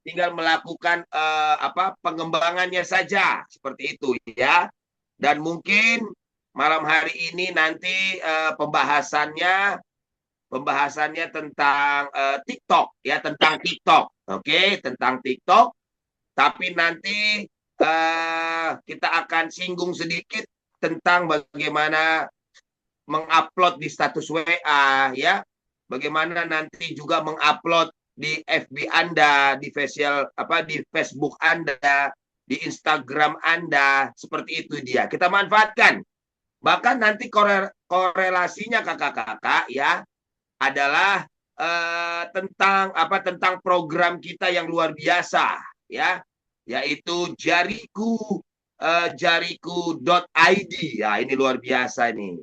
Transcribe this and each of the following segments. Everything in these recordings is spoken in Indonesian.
tinggal melakukan pengembangannya saja seperti itu ya. Dan mungkin malam hari ini nanti pembahasannya tentang TikTok ya, tentang TikTok. Oke, tentang TikTok. Tapi nanti kita akan singgung sedikit tentang bagaimana mengupload di status WA ya. Bagaimana nanti juga mengupload di FB Anda, di Facebook Anda, di Instagram Anda, seperti itu dia. Kita manfaatkan. Bahkan nanti korelasinya kakak-kakak ya adalah tentang program kita yang luar biasa ya, yaitu jariku.id. Ya, ini luar biasa ini.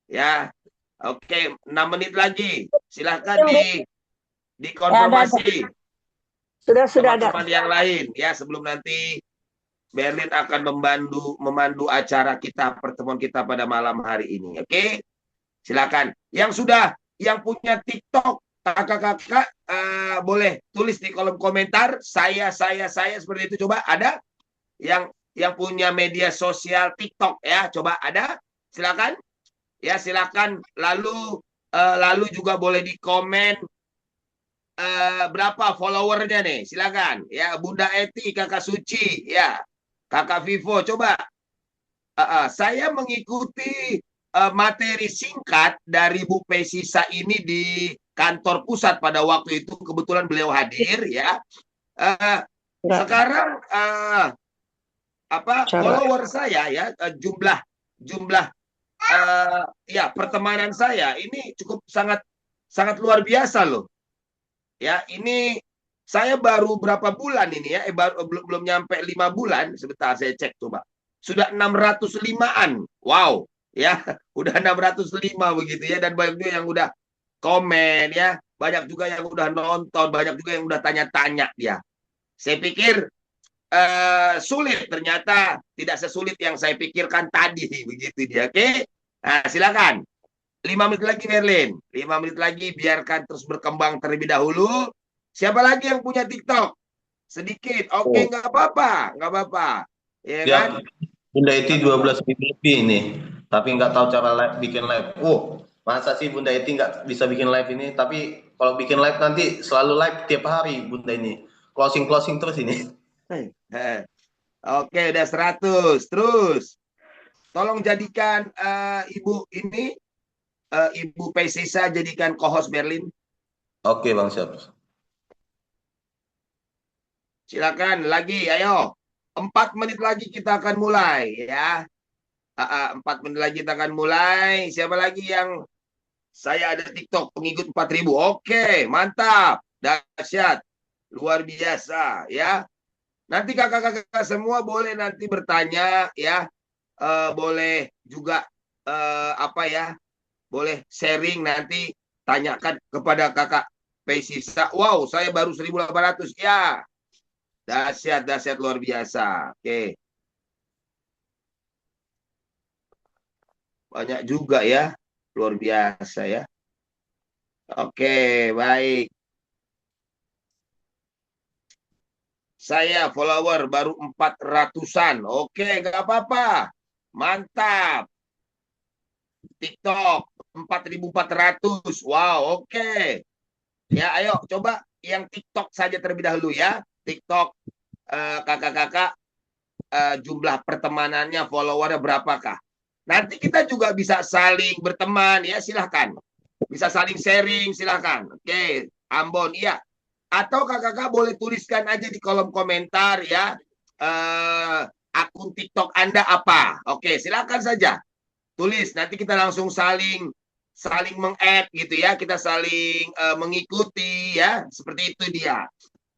Ya. Oke, 6 menit lagi. Silahkan dikonfirmasi. Sudah ada. Teman-teman yang lain ya, sebelum nanti Berlin akan memandu acara kita, pertemuan kita pada malam hari ini. Oke? Silakan. Yang punya TikTok, kakak-kakak boleh tulis di kolom komentar. Saya seperti itu. Coba ada yang punya media sosial TikTok ya? Coba ada? Silakan. Ya, silakan. Lalu juga boleh di komen berapa followernya nih. Silakan. Ya, Bunda Eti, Kakak Suci, ya. Kakak Vivo, coba. Saya mengikuti materi singkat dari Bu Pesisa ini di kantor pusat pada waktu itu, kebetulan beliau hadir ya. Sekarang follower saya ya, jumlah pertemanan saya ini cukup sangat luar biasa loh. Ya, ini saya baru berapa bulan ini ya, belum nyampe 5 bulan, sebentar saya cek coba. Sudah 605-an. Wow, ya, udah 605 begitu ya, dan banyak juga yang udah komen ya, banyak juga yang udah nonton, banyak juga yang udah tanya-tanya dia. Saya pikir sulit, ternyata tidak sesulit yang saya pikirkan tadi begitu dia. Oke? Nah, silakan. 5 menit lagi Merlin. 5 menit lagi, biarkan terus berkembang terlebih dahulu. Siapa lagi yang punya TikTok? Sedikit. Oke, nggak apa-apa. Ya kan? Bunda Eti 12 ribu lebih ini. Tapi nggak tahu cara bikin live. Masa sih Bunda Eti nggak bisa bikin live ini? Tapi kalau bikin live nanti selalu live tiap hari Bunda ini. Closing terus ini. Oke, udah 100. Terus. Tolong jadikan Ibu ini, Ibu Pesisa jadikan co-host Berlin. Oke, Bang Syaf. Silakan lagi, ayo. 4 menit lagi kita akan mulai ya. 4 menit lagi kita akan mulai. Siapa lagi yang saya ada TikTok pengikut 4.000? Oke, mantap. Dahsyat. Luar biasa ya. Nanti kakak-kakak semua boleh nanti bertanya ya. Boleh juga boleh sharing nanti, tanyakan kepada kakak Pesisa. Wow, saya baru 1.800 ya. Dahsyat luar biasa. Oke. Banyak juga ya. Luar biasa ya. Oke, baik. Saya follower baru 400-an. Oke, nggak apa-apa. Mantap. TikTok 4.400. Wow, oke. Ya, ayo coba yang TikTok saja terlebih dahulu ya. TikTok kakak-kakak jumlah pertemanannya, followernya berapakah? Nanti kita juga bisa saling berteman ya, silahkan. Bisa saling sharing, silahkan. Oke, Ambon, iya. Atau kakak-kakak boleh tuliskan aja di kolom komentar ya, akun TikTok Anda apa. Oke, silahkan saja. Tulis, nanti kita langsung saling meng-add gitu ya, kita saling mengikuti ya, seperti itu dia.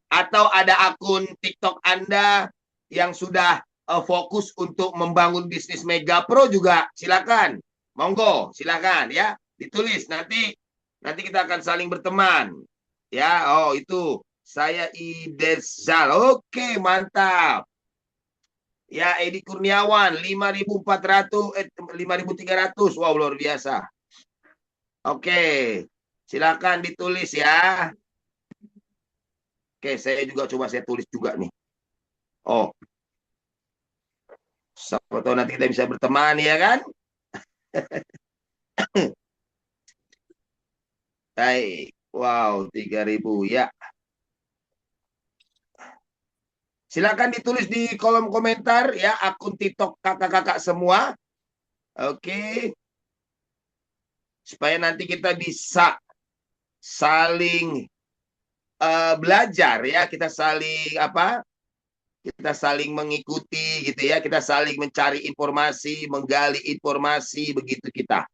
Atau ada akun TikTok Anda yang sudah fokus untuk membangun bisnis Mega Pro juga, silakan. Monggo, silakan ya, ditulis, nanti kita akan saling berteman. Ya, oh itu saya Idezal. Oke, mantap. Ya, Edi Kurniawan 5.300. Wow, luar biasa. Oke. Silakan ditulis ya. Oke, saya juga coba saya tulis juga nih. Oh, siapa tahu nanti kita bisa berteman ya kan? Baik. Wow, 3.000 ya. Silakan ditulis di kolom komentar ya akun TikTok kakak-kakak semua. Oke. Supaya nanti kita bisa saling belajar ya, kita saling apa? Kita saling mengikuti gitu ya, kita saling mencari informasi, menggali informasi begitu kita.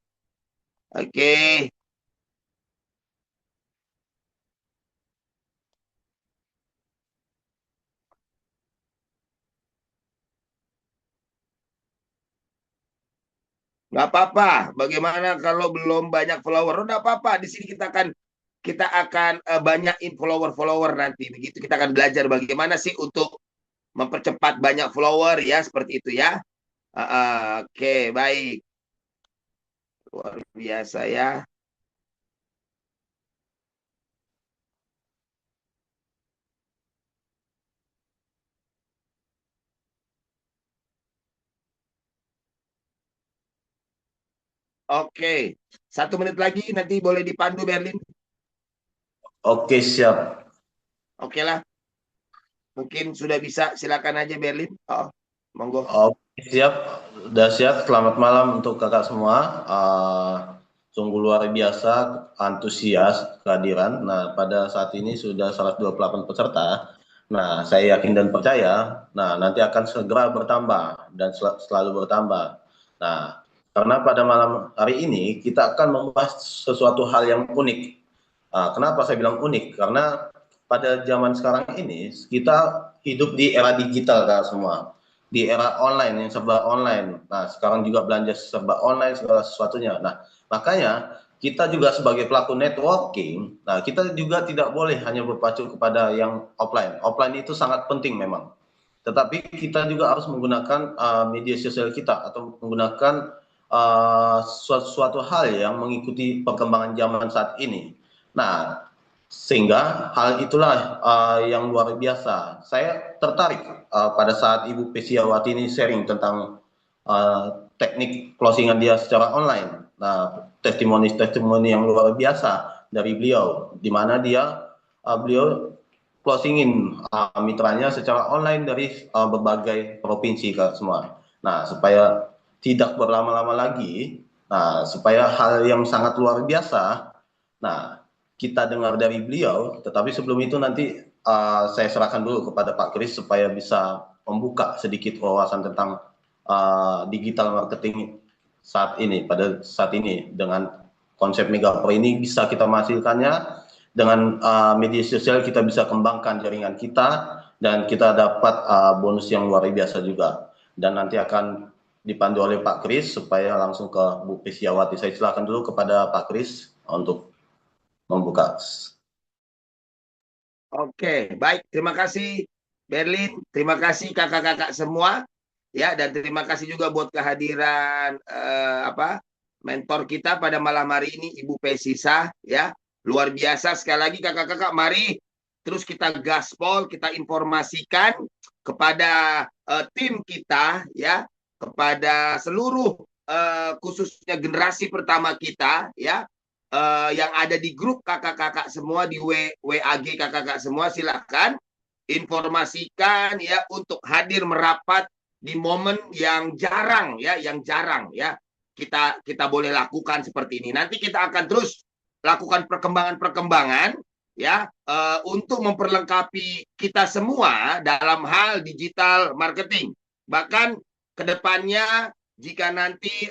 Oke. Nggak apa-apa. Bagaimana kalau belum banyak follower? Nggak apa-apa. Di sini kita akan banyakin follower nanti. Begitu kita akan belajar bagaimana sih untuk mempercepat banyak follower ya seperti itu ya. Oke, baik. Luar biasa ya. Oke, 1 menit lagi nanti boleh dipandu Berlin. Oke, siap. Oke lah, mungkin sudah bisa. Silakan aja Berlin. Oh, monggo. Oke, siap. Udah siap. Selamat malam untuk kakak semua. Sungguh luar biasa antusias kehadiran. Nah, pada saat ini sudah 128 peserta. Nah, saya yakin dan percaya, nah nanti akan segera bertambah dan selalu bertambah. Nah, karena pada malam hari ini kita akan membahas sesuatu hal yang unik. Kenapa saya bilang unik? Karena pada zaman sekarang ini kita hidup di era digital kan semua, di era online yang serba online. Nah, sekarang juga belanja serba online segala sesuatunya. Nah, makanya kita juga sebagai pelaku networking, nah kita juga tidak boleh hanya berpacu kepada yang offline. Offline itu sangat penting memang. Tetapi kita juga harus menggunakan media sosial kita atau menggunakan suatu hal yang mengikuti perkembangan zaman saat ini. Nah, sehingga hal itulah yang luar biasa. Saya tertarik pada saat Ibu Pesiawati ini sharing tentang teknik closingan dia secara online. Nah, testimoni yang luar biasa dari beliau, di mana beliau closingin mitranya secara online dari berbagai provinsi Kak semua. Nah, supaya tidak berlama-lama lagi, nah supaya hal yang sangat luar biasa, nah kita dengar dari beliau. Tetapi sebelum itu nanti saya serahkan dulu kepada Pak Kris supaya bisa membuka sedikit wawasan tentang digital marketing pada saat ini dengan konsep Megapro ini bisa kita menghasilkannya dengan media sosial, kita bisa kembangkan jaringan kita dan kita dapat bonus yang luar biasa juga. Dan nanti akan dipandu oleh Pak Kris supaya langsung ke Bu Pesiawati. Saya silakan dulu kepada Pak Kris untuk membuka. Oke, baik. Terima kasih Berlin. Terima kasih kakak-kakak semua. Ya, dan terima kasih juga buat kehadiran mentor kita pada malam hari ini Ibu Pesisa ya. Luar biasa sekali lagi kakak-kakak, mari terus kita gaspol, kita informasikan kepada tim kita ya, kepada seluruh khususnya generasi pertama kita ya, yang ada di grup kakak-kakak semua di WAG kakak-kakak semua, silakan informasikan ya untuk hadir merapat di momen yang jarang ya, kita boleh lakukan seperti ini. Nanti kita akan terus lakukan perkembangan-perkembangan ya untuk memperlengkapi kita semua dalam hal digital marketing. Bahkan kedepannya jika nanti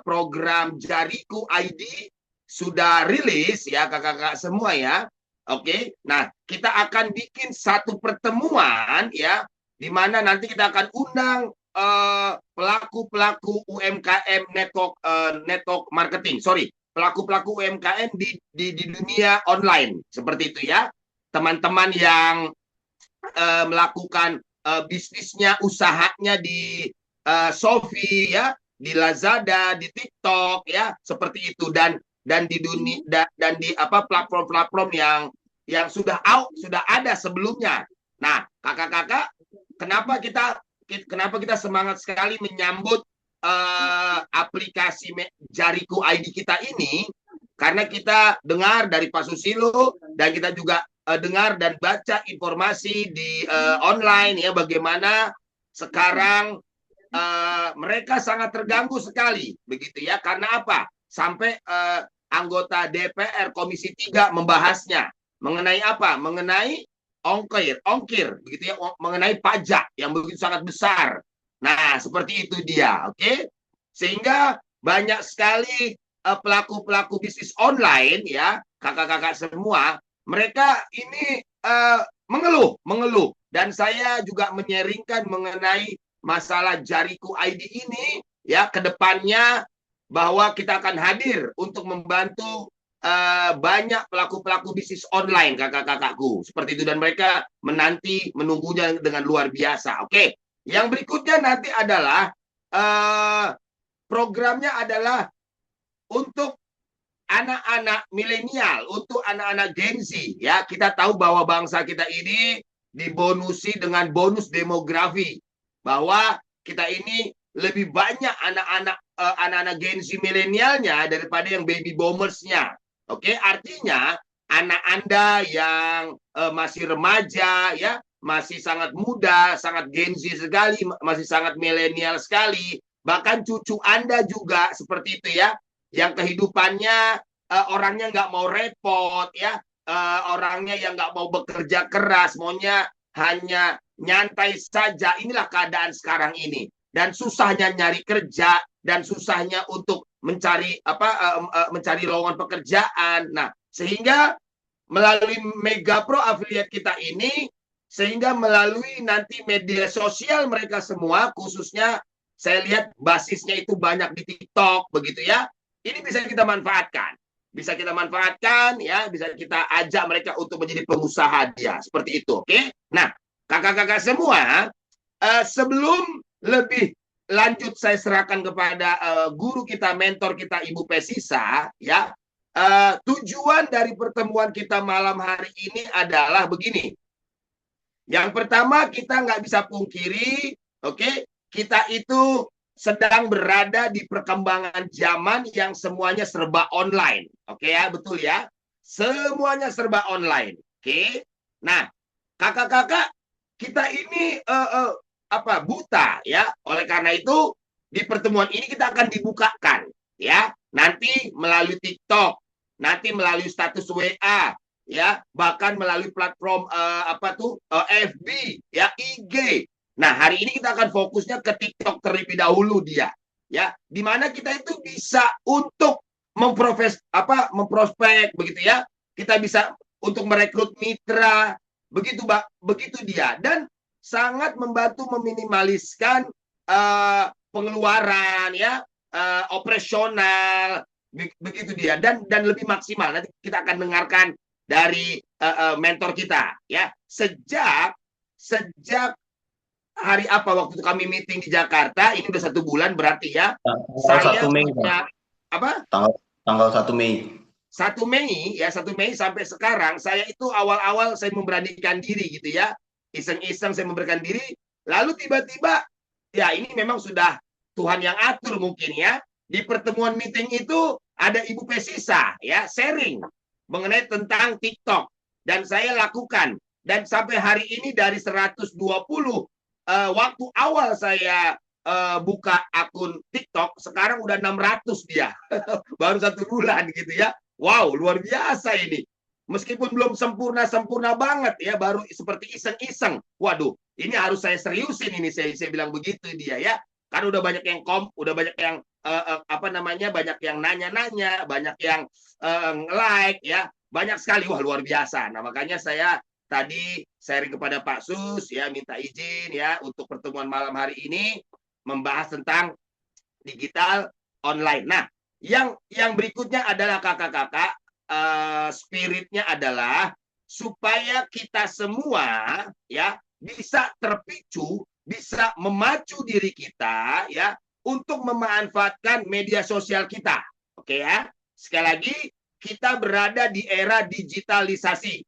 program Jariku ID sudah rilis ya kakak-kakak semua ya. Oke. Nah, kita akan bikin satu pertemuan ya di mana nanti kita akan undang pelaku-pelaku UMKM network marketing. Pelaku-pelaku UMKM di dunia online seperti itu ya. Teman-teman yang melakukan bisnisnya, usahanya di Shopee ya, di Lazada, di TikTok ya, seperti itu dan di dunia dan di platform-platform yang sudah ada sebelumnya. Nah, kakak-kakak, kenapa kita semangat sekali menyambut aplikasi Jariku ID kita ini? Karena kita dengar dari Pak Susilo dan kita juga dengar dan baca informasi di online ya, bagaimana sekarang mereka sangat terganggu sekali, begitu ya. Karena apa? Sampai anggota DPR Komisi 3 membahasnya mengenai apa? Mengenai ongkir, begitu ya, mengenai pajak yang begitu sangat besar. Nah, seperti itu dia, oke? Sehingga banyak sekali pelaku-pelaku bisnis online ya, kakak-kakak semua, mereka ini mengeluh, dan saya juga menyaringkan mengenai masalah Jariku ID ini ya, ke depannya bahwa kita akan hadir untuk membantu banyak pelaku-pelaku bisnis online, kakak-kakakku, seperti itu, dan mereka menunggunya dengan luar biasa. Oke, yang berikutnya nanti adalah programnya adalah untuk anak-anak milenial, untuk anak-anak Gen Z ya. Kita tahu bahwa bangsa kita ini dibonusi dengan bonus demografi, bahwa kita ini lebih banyak anak-anak Gen Z milenialnya daripada yang baby boomersnya. Oke, artinya anak Anda yang masih remaja ya, masih sangat muda, sangat Gen Z sekali, masih sangat milenial sekali, bahkan cucu Anda juga seperti itu ya, yang kehidupannya orangnya nggak mau repot ya, orangnya yang nggak mau bekerja keras, maunya hanya nyantai saja. Inilah keadaan sekarang ini, dan susahnya nyari kerja, dan susahnya untuk mencari mencari lowongan pekerjaan. Nah, sehingga melalui Mega Pro Affiliate kita ini, sehingga melalui nanti media sosial mereka semua, khususnya saya lihat basisnya itu banyak di TikTok, begitu ya. Ini bisa kita manfaatkan. Bisa kita manfaatkan ya, bisa kita ajak mereka untuk menjadi pengusaha dia. Seperti itu, oke? Nah, kakak-kakak semua, sebelum lebih lanjut saya serahkan kepada guru kita, mentor kita, Ibu Pesisa, ya. Tujuan dari pertemuan kita malam hari ini adalah begini. Yang pertama, kita nggak bisa pungkiri, oke? Kita itu sedang berada di perkembangan zaman yang semuanya serba online. Oke ya, betul ya. Semuanya serba online. Oke. Nah, kakak-kakak, kita ini buta ya. Oleh karena itu, di pertemuan ini kita akan dibukakan ya. Nanti melalui TikTok, nanti melalui status WA ya, bahkan melalui platform FB ya, IG. Nah, hari ini kita akan fokusnya ke TikTok terlebih dahulu dia, ya, di mana kita itu bisa untuk memprospek begitu ya. Kita bisa untuk merekrut mitra, begitu dia, dan sangat membantu meminimaliskan pengeluaran ya, operasional, begitu dia, dan lebih maksimal. Nanti kita akan dengarkan dari mentor kita ya. Sejak hari apa waktu itu kami meeting di Jakarta, ini udah 1 bulan berarti ya. Saya 1 Mei, punya, apa? Tanggal 1 Mei. 1 Mei ya, 1 Mei sampai sekarang, saya itu awal-awal saya memberanikan diri gitu ya. Iseng-iseng saya memberikan diri, lalu tiba-tiba ya ini memang sudah Tuhan yang atur mungkin ya. Di pertemuan meeting itu ada Ibu Pesisa ya, sharing mengenai tentang TikTok, dan saya lakukan, dan sampai hari ini dari 120 waktu awal saya buka akun TikTok, sekarang udah 600 dia. Baru 1 bulan gitu ya. Wow, luar biasa ini. Meskipun belum sempurna banget ya, baru seperti iseng-iseng. Waduh, ini harus saya seriusin ini, saya bilang begitu dia ya. Kan udah banyak yang udah banyak yang banyak yang nanya-nanya, banyak yang like ya, banyak sekali. Wah, luar biasa. Nah, makanya saya tadi sharing kepada Pak Sus ya, minta izin ya untuk pertemuan malam hari ini membahas tentang digital online. Nah, yang berikutnya adalah kakak-kakak, spiritnya adalah supaya kita semua ya bisa terpicu, bisa memacu diri kita ya untuk memanfaatkan media sosial kita. Oke ya. Sekali lagi, kita berada di era digitalisasi.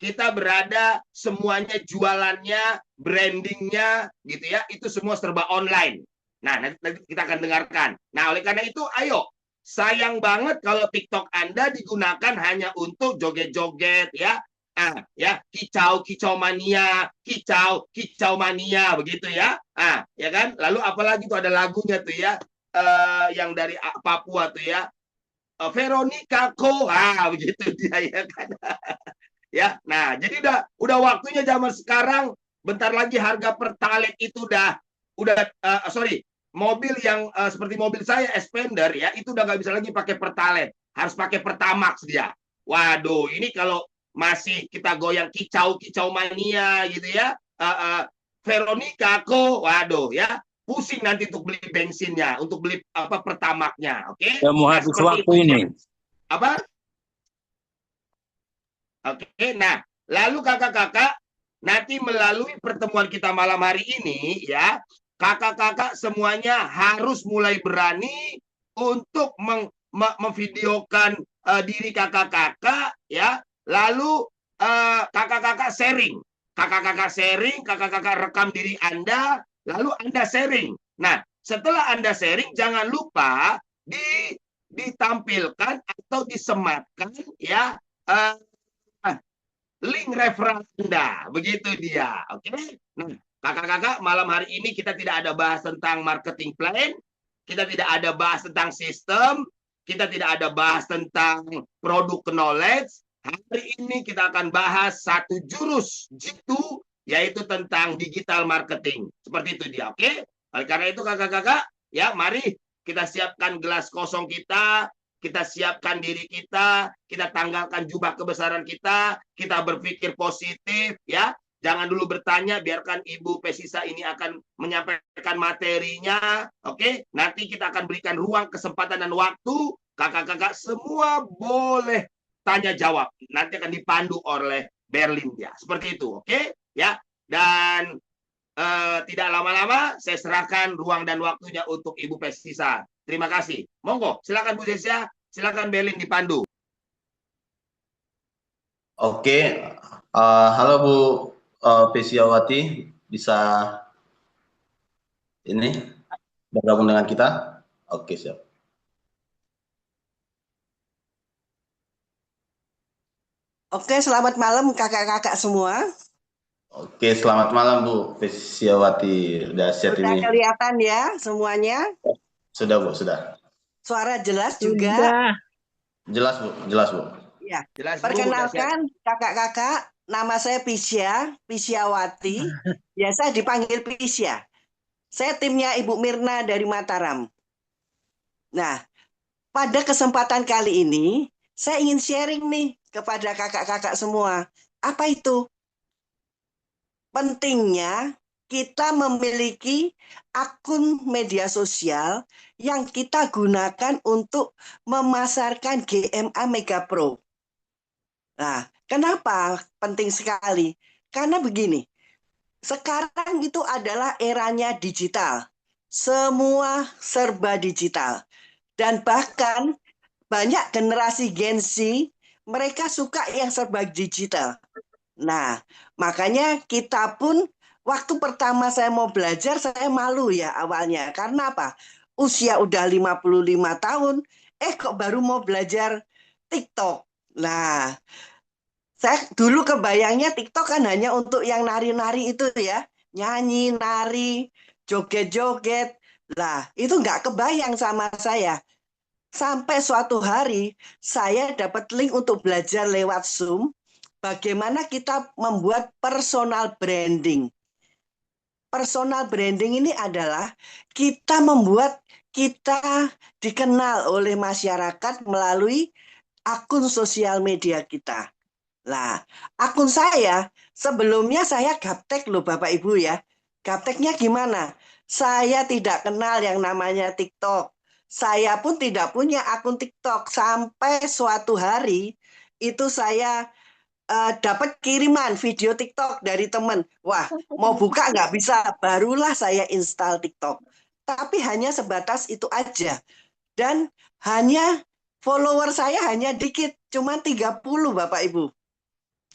kita berada semuanya jualannya, brandingnya gitu ya, itu semua serba online. Nah, nanti kita akan dengarkan. Nah, oleh karena itu, ayo, sayang banget kalau TikTok Anda digunakan hanya untuk joget-joget ya. Ya, kicau mania, kicau mania begitu ya. Ya kan? Lalu apalagi tuh ada lagunya tuh ya, yang dari Papua tuh ya. Veronica Ko, begitu dia ya kan. Ya, nah jadi udah waktunya zaman sekarang. Bentar lagi harga pertalite itu sorry, mobil yang seperti mobil saya Expander ya, itu udah nggak bisa lagi pakai pertalite, harus pakai Pertamax dia. Waduh, ini kalau masih kita goyang kicau mania gitu ya, Veronica Ko, waduh ya, pusing nanti untuk beli bensinnya, untuk beli apa Pertamaxnya, oke? Ya mau Nah, habis seperti waktu itu. ini. Apa? Oke, nah lalu kakak-kakak nanti melalui pertemuan kita malam hari ini ya, kakak-kakak semuanya harus mulai berani untuk memvideokan diri kakak-kakak ya, lalu kakak-kakak sharing, kakak-kakak rekam diri Anda, lalu Anda sharing. Nah, setelah Anda sharing jangan lupa ditampilkan atau disematkan ya, link referral Anda, begitu dia. Oke. Nah, kakak-kakak, malam hari ini kita tidak ada bahas tentang marketing plan, kita tidak ada bahas tentang sistem, kita tidak ada bahas tentang produk knowledge. Hari ini kita akan bahas satu jurus jitu, yaitu tentang digital marketing. Seperti itu dia, oke? Oleh karena itu kakak-kakak, ya mari kita siapkan gelas kosong kita siapkan diri kita tanggalkan jubah kebesaran kita berpikir positif ya. Jangan dulu bertanya, biarkan Ibu Pesisa ini akan menyampaikan materinya. Oke, nanti kita akan berikan ruang, kesempatan dan waktu. Kakak-kakak semua boleh tanya jawab. Nanti akan dipandu oleh Berlin ya. Seperti itu, oke? Ya. Dan tidak lama-lama saya serahkan ruang dan waktunya untuk Ibu Pesisa. Terima kasih. Monggo, silakan Bu Desia, silakan Berlin dipandu. Oke, halo Bu Pesiawati, bisa ini bergabung dengan kita? Oke, siap. Oke, selamat malam kakak-kakak semua. Oke, selamat malam Bu Pesiawati. Dahsyat Sudah ini. kelihatan ya semuanya? Sudah Bu, sudah. Suara jelas juga? Sudah. Jelas Bu, jelas Bu. Ya. Jelas, Bu, Perkenalkan kakak-kakak, nama saya Pisyawati. Biasa dipanggil Pisya. Saya timnya Ibu Mirna dari Mataram. Nah, pada kesempatan kali ini, saya ingin sharing nih kepada kakak-kakak semua. Apa itu? Pentingnya kita memiliki akun media sosial yang kita gunakan untuk memasarkan GMA Mega Pro. Nah, kenapa penting sekali? Karena begini, sekarang itu adalah eranya digital. Semua serba digital. Dan bahkan banyak generasi Gen Z, mereka suka yang serba digital. Nah, makanya kita pun waktu pertama saya mau belajar, saya malu ya awalnya. Karena apa? Usia udah 55 tahun, kok baru mau belajar TikTok. Nah, saya dulu kebayangnya TikTok kan hanya untuk yang nari-nari itu ya. Nyanyi, nari, joget-joget. Lah, itu nggak kebayang sama saya. Sampai suatu hari, saya dapat link untuk belajar lewat Zoom, bagaimana kita membuat personal branding. Personal branding ini adalah kita membuat kita dikenal oleh masyarakat melalui akun sosial media kita. Lah, akun saya sebelumnya saya gaptek loh Bapak Ibu ya. Gapteknya gimana? Saya tidak kenal yang namanya TikTok. Saya pun tidak punya akun TikTok sampai suatu hari itu saya dapat kiriman video TikTok dari teman. Wah, mau buka nggak bisa. Barulah saya install TikTok. Tapi hanya sebatas itu aja. Dan hanya follower saya hanya dikit, cuma 30 Bapak Ibu.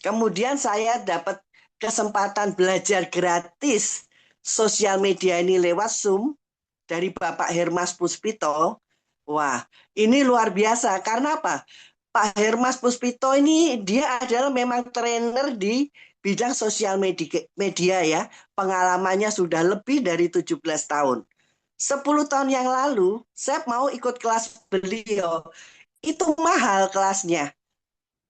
Kemudian saya dapat kesempatan belajar gratis sosial media ini lewat Zoom dari Bapak Hermas Puspito. Wah, ini luar biasa. Karena apa? Pak Hermas Puspito ini dia adalah memang trainer di bidang sosial media ya. Pengalamannya sudah lebih dari 17 tahun. 10 tahun yang lalu, saya mau ikut kelas beliau. Itu mahal kelasnya.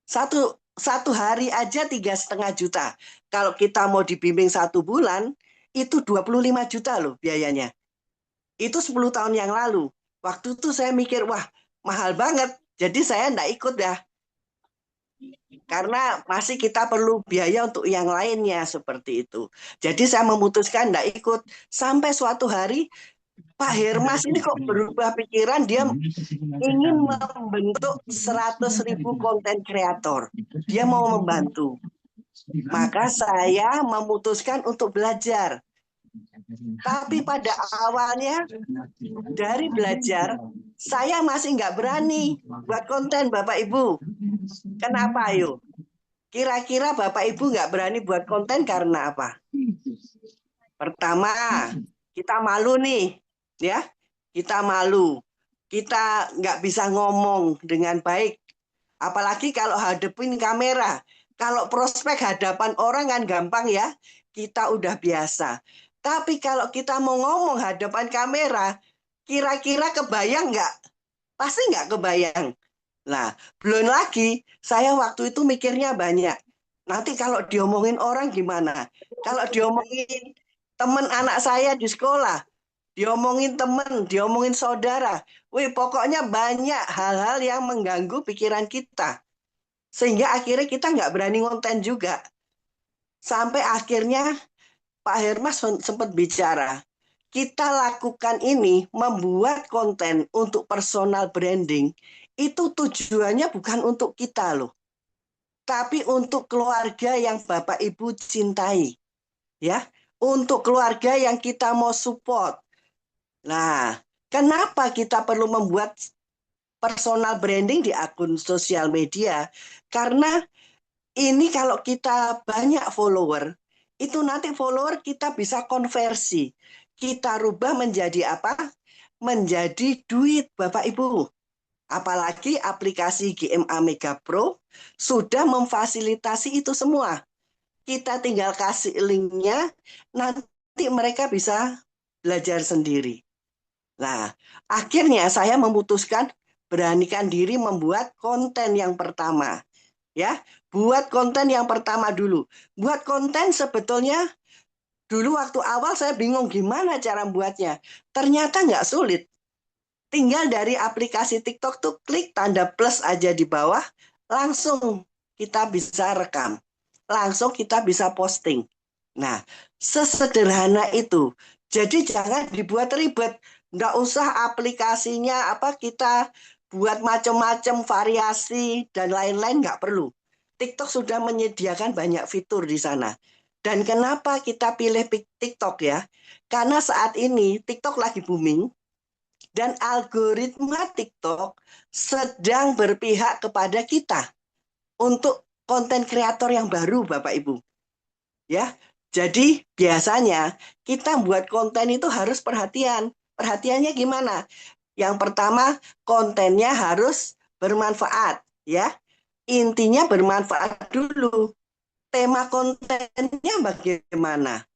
Satu hari aja 3,5 juta. Kalau kita mau dibimbing 1 bulan, itu 25 juta loh biayanya. Itu 10 tahun yang lalu. Waktu itu saya mikir, wah mahal banget. Jadi saya enggak ikut dah. Karena masih kita perlu biaya untuk yang lainnya seperti itu. Jadi saya memutuskan enggak ikut. Sampai suatu hari, Pak Hermas ini kok berubah pikiran, dia ingin membentuk 100.000 konten kreator. Dia mau membantu. Maka saya memutuskan untuk belajar. Tapi pada awalnya dari belajar, saya masih nggak berani buat konten Bapak Ibu. Kenapa ayo? Kira-kira Bapak Ibu nggak berani buat konten karena apa? Pertama, kita malu nih, ya. Kita malu. Kita nggak bisa ngomong dengan baik. Apalagi kalau hadapin kamera. Kalau prospek hadapan orang kan gampang ya. Kita udah biasa. Tapi kalau kita mau ngomong hadapan kamera, kira-kira kebayang nggak? Pasti nggak kebayang. Nah, belum lagi saya waktu itu mikirnya banyak. Nanti kalau diomongin orang gimana? Kalau diomongin teman anak saya di sekolah, diomongin teman, diomongin saudara. Wih, pokoknya banyak hal-hal yang mengganggu pikiran kita. Sehingga akhirnya kita nggak berani ngonten juga. Sampai akhirnya Pak Hermas sempat bicara, kita lakukan ini membuat konten untuk personal branding, itu tujuannya bukan untuk kita loh, tapi untuk keluarga yang Bapak Ibu cintai. Ya, untuk keluarga yang kita mau support. Nah, kenapa kita perlu membuat personal branding di akun sosial media? Karena ini kalau kita banyak follower, itu nanti follower kita bisa konversi. Kita rubah menjadi apa? Menjadi duit, Bapak Ibu. Apalagi aplikasi GMA Mega Pro sudah memfasilitasi itu semua. Kita tinggal kasih linknya, nanti mereka bisa belajar sendiri. Nah, akhirnya saya memutuskan beranikan diri membuat konten yang pertama. Ya, buat konten yang pertama dulu. Buat konten sebetulnya dulu waktu awal saya bingung gimana cara buatnya. Ternyata nggak sulit. Tinggal dari aplikasi TikTok tuh klik tanda plus aja di bawah, langsung kita bisa rekam. Langsung kita bisa posting. Nah, sesederhana itu. Jadi jangan dibuat ribet. Nggak usah aplikasinya apa kita buat macam-macam variasi dan lain-lain nggak perlu. TikTok sudah menyediakan banyak fitur di sana. Dan kenapa kita pilih TikTok ya? Karena saat ini TikTok lagi booming dan algoritma TikTok sedang berpihak kepada kita untuk konten kreator yang baru Bapak Ibu. Ya. Jadi biasanya kita buat konten itu harus perhatian. Perhatiannya gimana? Yang pertama, kontennya harus bermanfaat, ya. Intinya bermanfaat dulu. Tema kontennya bagaimana?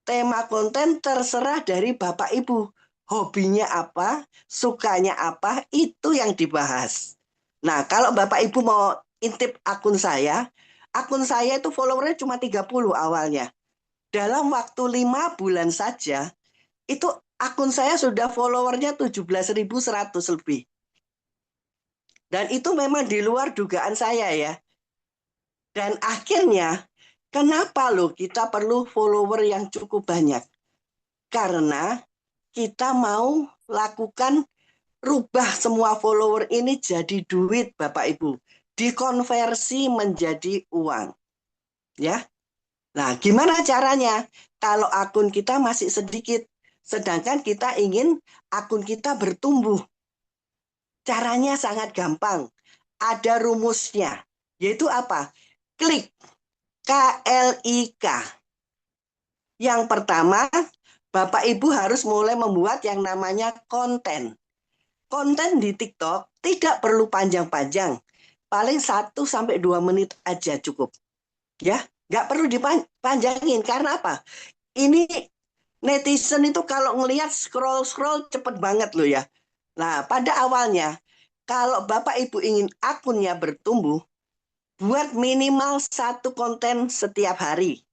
Tema konten terserah dari Bapak Ibu. Hobinya apa, sukanya apa, itu yang dibahas. Nah, kalau Bapak Ibu mau intip akun saya itu followernya cuma 30 awalnya. Dalam waktu 5 bulan saja, itu akun saya sudah followernya 17.100 lebih. Dan itu memang di luar dugaan saya ya. Dan akhirnya, kenapa loh kita perlu follower yang cukup banyak? Karena kita mau lakukan rubah semua follower ini jadi duit Bapak Ibu. Dikonversi menjadi uang. Ya. Nah, gimana caranya? Kalau akun kita masih sedikit, sedangkan kita ingin akun kita bertumbuh. Caranya sangat gampang. Ada rumusnya. Yaitu apa? Klik, KLIK. Yang pertama, Bapak Ibu harus mulai membuat yang namanya konten. Konten di TikTok tidak perlu panjang-panjang. Paling 1 sampai 2 menit aja cukup. Ya, nggak perlu dipanjangin. Karena apa? Ini netizen itu kalau ngelihat scroll-scroll cepet banget loh ya. Nah, pada awalnya, kalau Bapak Ibu ingin akunnya bertumbuh, buat minimal 1 konten setiap hari.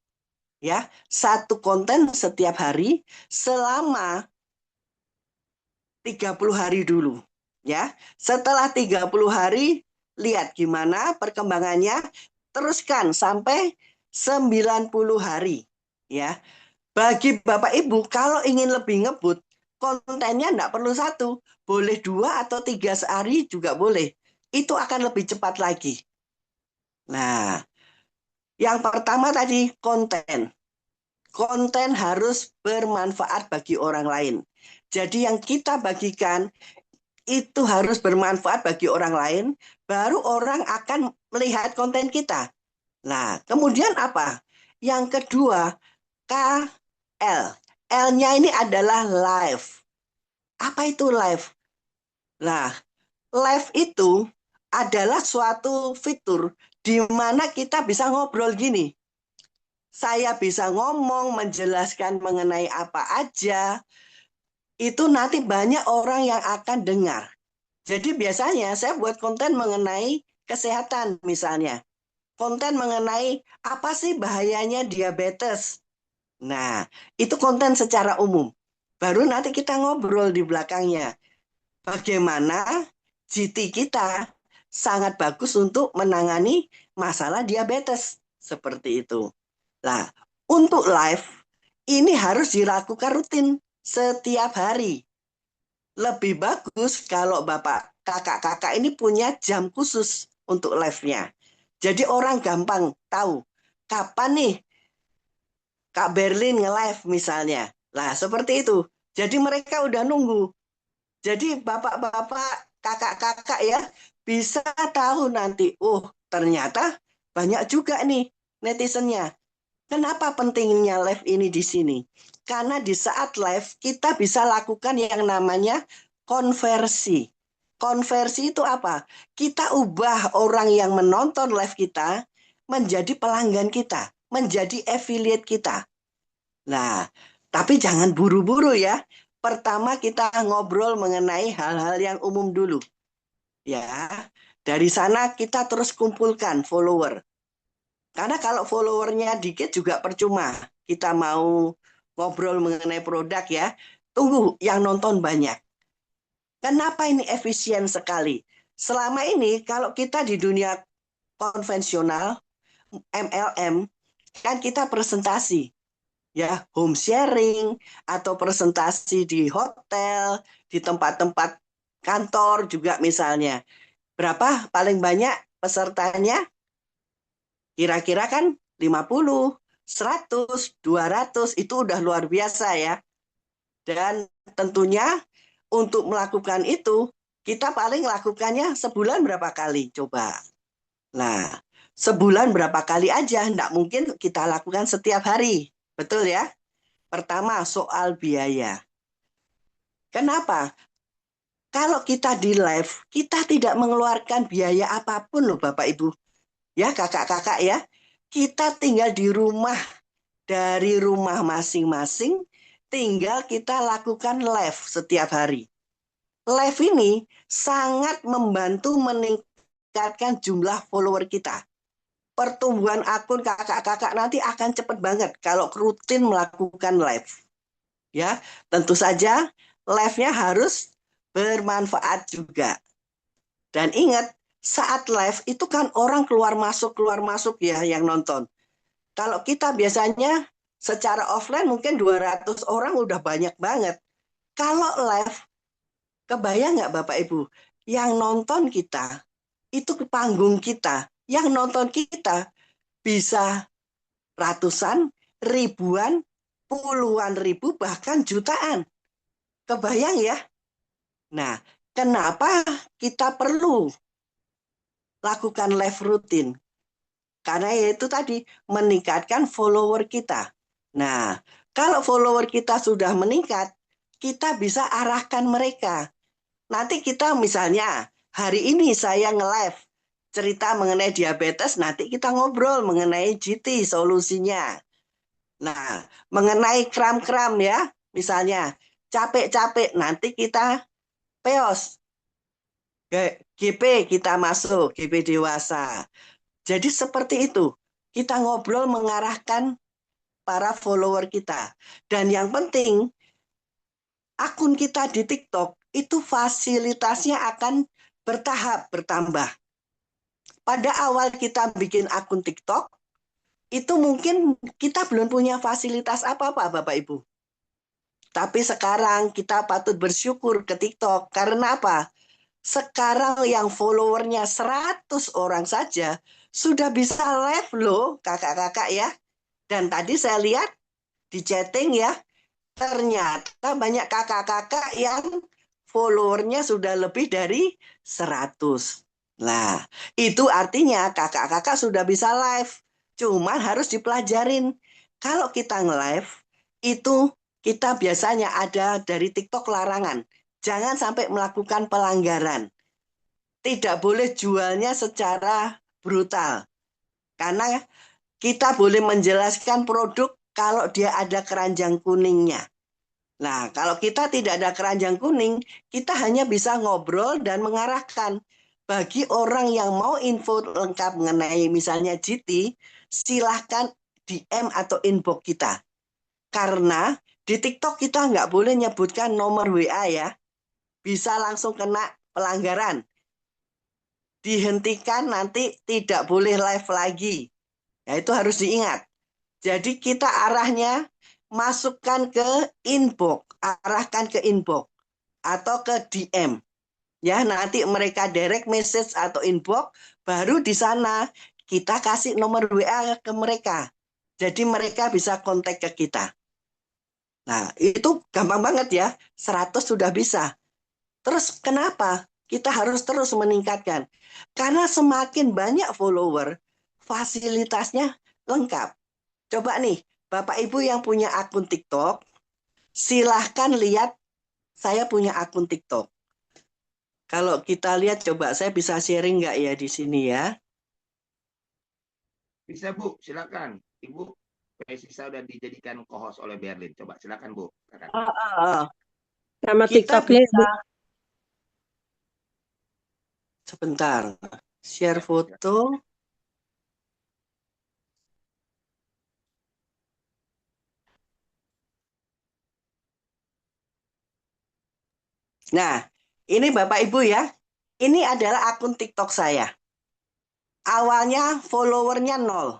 Ya, 1 konten setiap hari selama 30 hari dulu. Ya, setelah 30 hari, lihat gimana perkembangannya, teruskan sampai 90 hari. Ya, bagi Bapak Ibu, kalau ingin lebih ngebut, kontennya enggak perlu 1, boleh 2 atau 3 sehari juga boleh. Itu akan lebih cepat lagi. Nah, yang pertama tadi konten. Konten harus bermanfaat bagi orang lain. Jadi yang kita bagikan itu harus bermanfaat bagi orang lain, baru orang akan melihat konten kita. Nah, kemudian apa? Yang kedua, KL. L-nya ini adalah live. Apa itu live? Nah, live itu adalah suatu fitur di mana kita bisa ngobrol gini. Saya bisa ngomong, menjelaskan mengenai apa aja. Itu nanti banyak orang yang akan dengar. Jadi biasanya saya buat konten mengenai kesehatan misalnya. Konten mengenai apa sih bahayanya diabetes. Nah, itu konten secara umum. Baru nanti kita ngobrol di belakangnya. Bagaimana GT kita sangat bagus untuk menangani masalah diabetes. Seperti itu. Nah, untuk live, ini harus dilakukan rutin setiap hari. Lebih bagus kalau Bapak, kakak-kakak ini punya jam khusus untuk live-nya. Jadi orang gampang tahu kapan nih Kak Berlin nge-live misalnya. Nah, seperti itu. Jadi mereka udah nunggu. Jadi bapak-bapak, kakak-kakak ya bisa tahu nanti, oh ternyata banyak juga nih netizennya. Kenapa pentingnya live ini di sini? Karena di saat live kita bisa lakukan yang namanya konversi. Konversi itu apa? Kita ubah orang yang menonton live kita menjadi pelanggan kita, menjadi affiliate kita. Nah, tapi jangan buru-buru ya. Pertama kita ngobrol mengenai hal-hal yang umum dulu. Ya, dari sana kita terus kumpulkan follower. Karena kalau followernya dikit juga percuma. Kita mau ngobrol mengenai produk ya, tunggu yang nonton banyak. Kenapa ini efisien sekali? Selama ini kalau kita di dunia konvensional, MLM, kan kita presentasi. Ya, home sharing atau presentasi di hotel, di tempat-tempat kantor juga misalnya. Berapa paling banyak pesertanya? Kira-kira kan 50, 100, 200 itu udah luar biasa ya. Dan tentunya untuk melakukan itu kita paling lakukannya sebulan berapa kali coba. Nah, sebulan berapa kali aja, enggak mungkin kita lakukan setiap hari. Betul ya? Pertama, soal biaya. Kenapa? Kalau kita di live, kita tidak mengeluarkan biaya apapun loh Bapak Ibu. Ya kakak-kakak ya. Kita tinggal di rumah, dari rumah masing-masing, tinggal kita lakukan live setiap hari. Live ini sangat membantu meningkatkan jumlah follower kita. Pertumbuhan akun kakak-kakak nanti akan cepat banget kalau rutin melakukan live. Ya, tentu saja live-nya harus bermanfaat juga. Dan ingat, saat live itu kan orang keluar masuk ya yang nonton. Kalau kita biasanya secara offline mungkin 200 orang udah banyak banget. Kalau live, kebayang nggak Bapak Ibu? Yang nonton kita, itu ke panggung kita. Yang nonton kita bisa ratusan, ribuan, puluhan ribu, bahkan jutaan. Kebayang ya? Nah, kenapa kita perlu lakukan live rutin? Karena yaitu tadi meningkatkan follower kita. Nah, kalau follower kita sudah meningkat, kita bisa arahkan mereka. Nanti kita misalnya hari ini saya nge-live cerita mengenai diabetes, nanti kita ngobrol mengenai GT solusinya. Nah, mengenai kram-kram ya, misalnya capek-capek, nanti kita peos. GP kita masuk, GP dewasa. Jadi seperti itu. Kita ngobrol mengarahkan para follower kita. Dan yang penting, akun kita di TikTok itu fasilitasnya akan bertahap bertambah. Pada awal kita bikin akun TikTok, itu mungkin kita belum punya fasilitas apa-apa, Bapak Ibu. Tapi sekarang kita patut bersyukur ke TikTok. Karena apa? Sekarang yang followernya 100 orang saja sudah bisa live loh, kakak-kakak ya. Dan tadi saya lihat di chatting ya, ternyata banyak kakak-kakak yang followernya sudah lebih dari 100. Nah, itu artinya kakak-kakak sudah bisa live. Cuman harus dipelajarin. Kalau kita nge-live, itu kita biasanya ada dari TikTok larangan. Jangan sampai melakukan pelanggaran. Tidak boleh jualnya secara brutal. Karena kita boleh menjelaskan produk kalau dia ada keranjang kuningnya. Nah, kalau kita tidak ada keranjang kuning, kita hanya bisa ngobrol dan mengarahkan. Bagi orang yang mau info lengkap mengenai misalnya GT, silahkan DM atau inbox kita. Karena di TikTok kita nggak boleh nyebutkan nomor WA ya. Bisa langsung kena pelanggaran. Dihentikan nanti tidak boleh live lagi. Nah, itu harus diingat. Jadi kita arahnya masukkan ke inbox, arahkan ke inbox atau ke DM. Ya, nanti mereka direct message atau inbox, baru di sana kita kasih nomor WA ke mereka. Jadi mereka bisa kontak ke kita. Nah, itu gampang banget ya. 100 sudah bisa. Terus kenapa? Kita harus terus meningkatkan. Karena semakin banyak follower, fasilitasnya lengkap. Coba nih, Bapak Ibu yang punya akun TikTok, silahkan lihat saya punya akun TikTok. Kalau kita lihat, coba saya bisa sharing nggak ya di sini ya? Bisa Bu, silakan. Ibu Sisa sudah dijadikan co-host oleh Berlin. Coba silakan Bu. Silakan. Nama Kita TikToknya bisa, sebentar, share foto. Nah, ini Bapak Ibu ya, ini adalah akun TikTok saya. Awalnya followernya 0,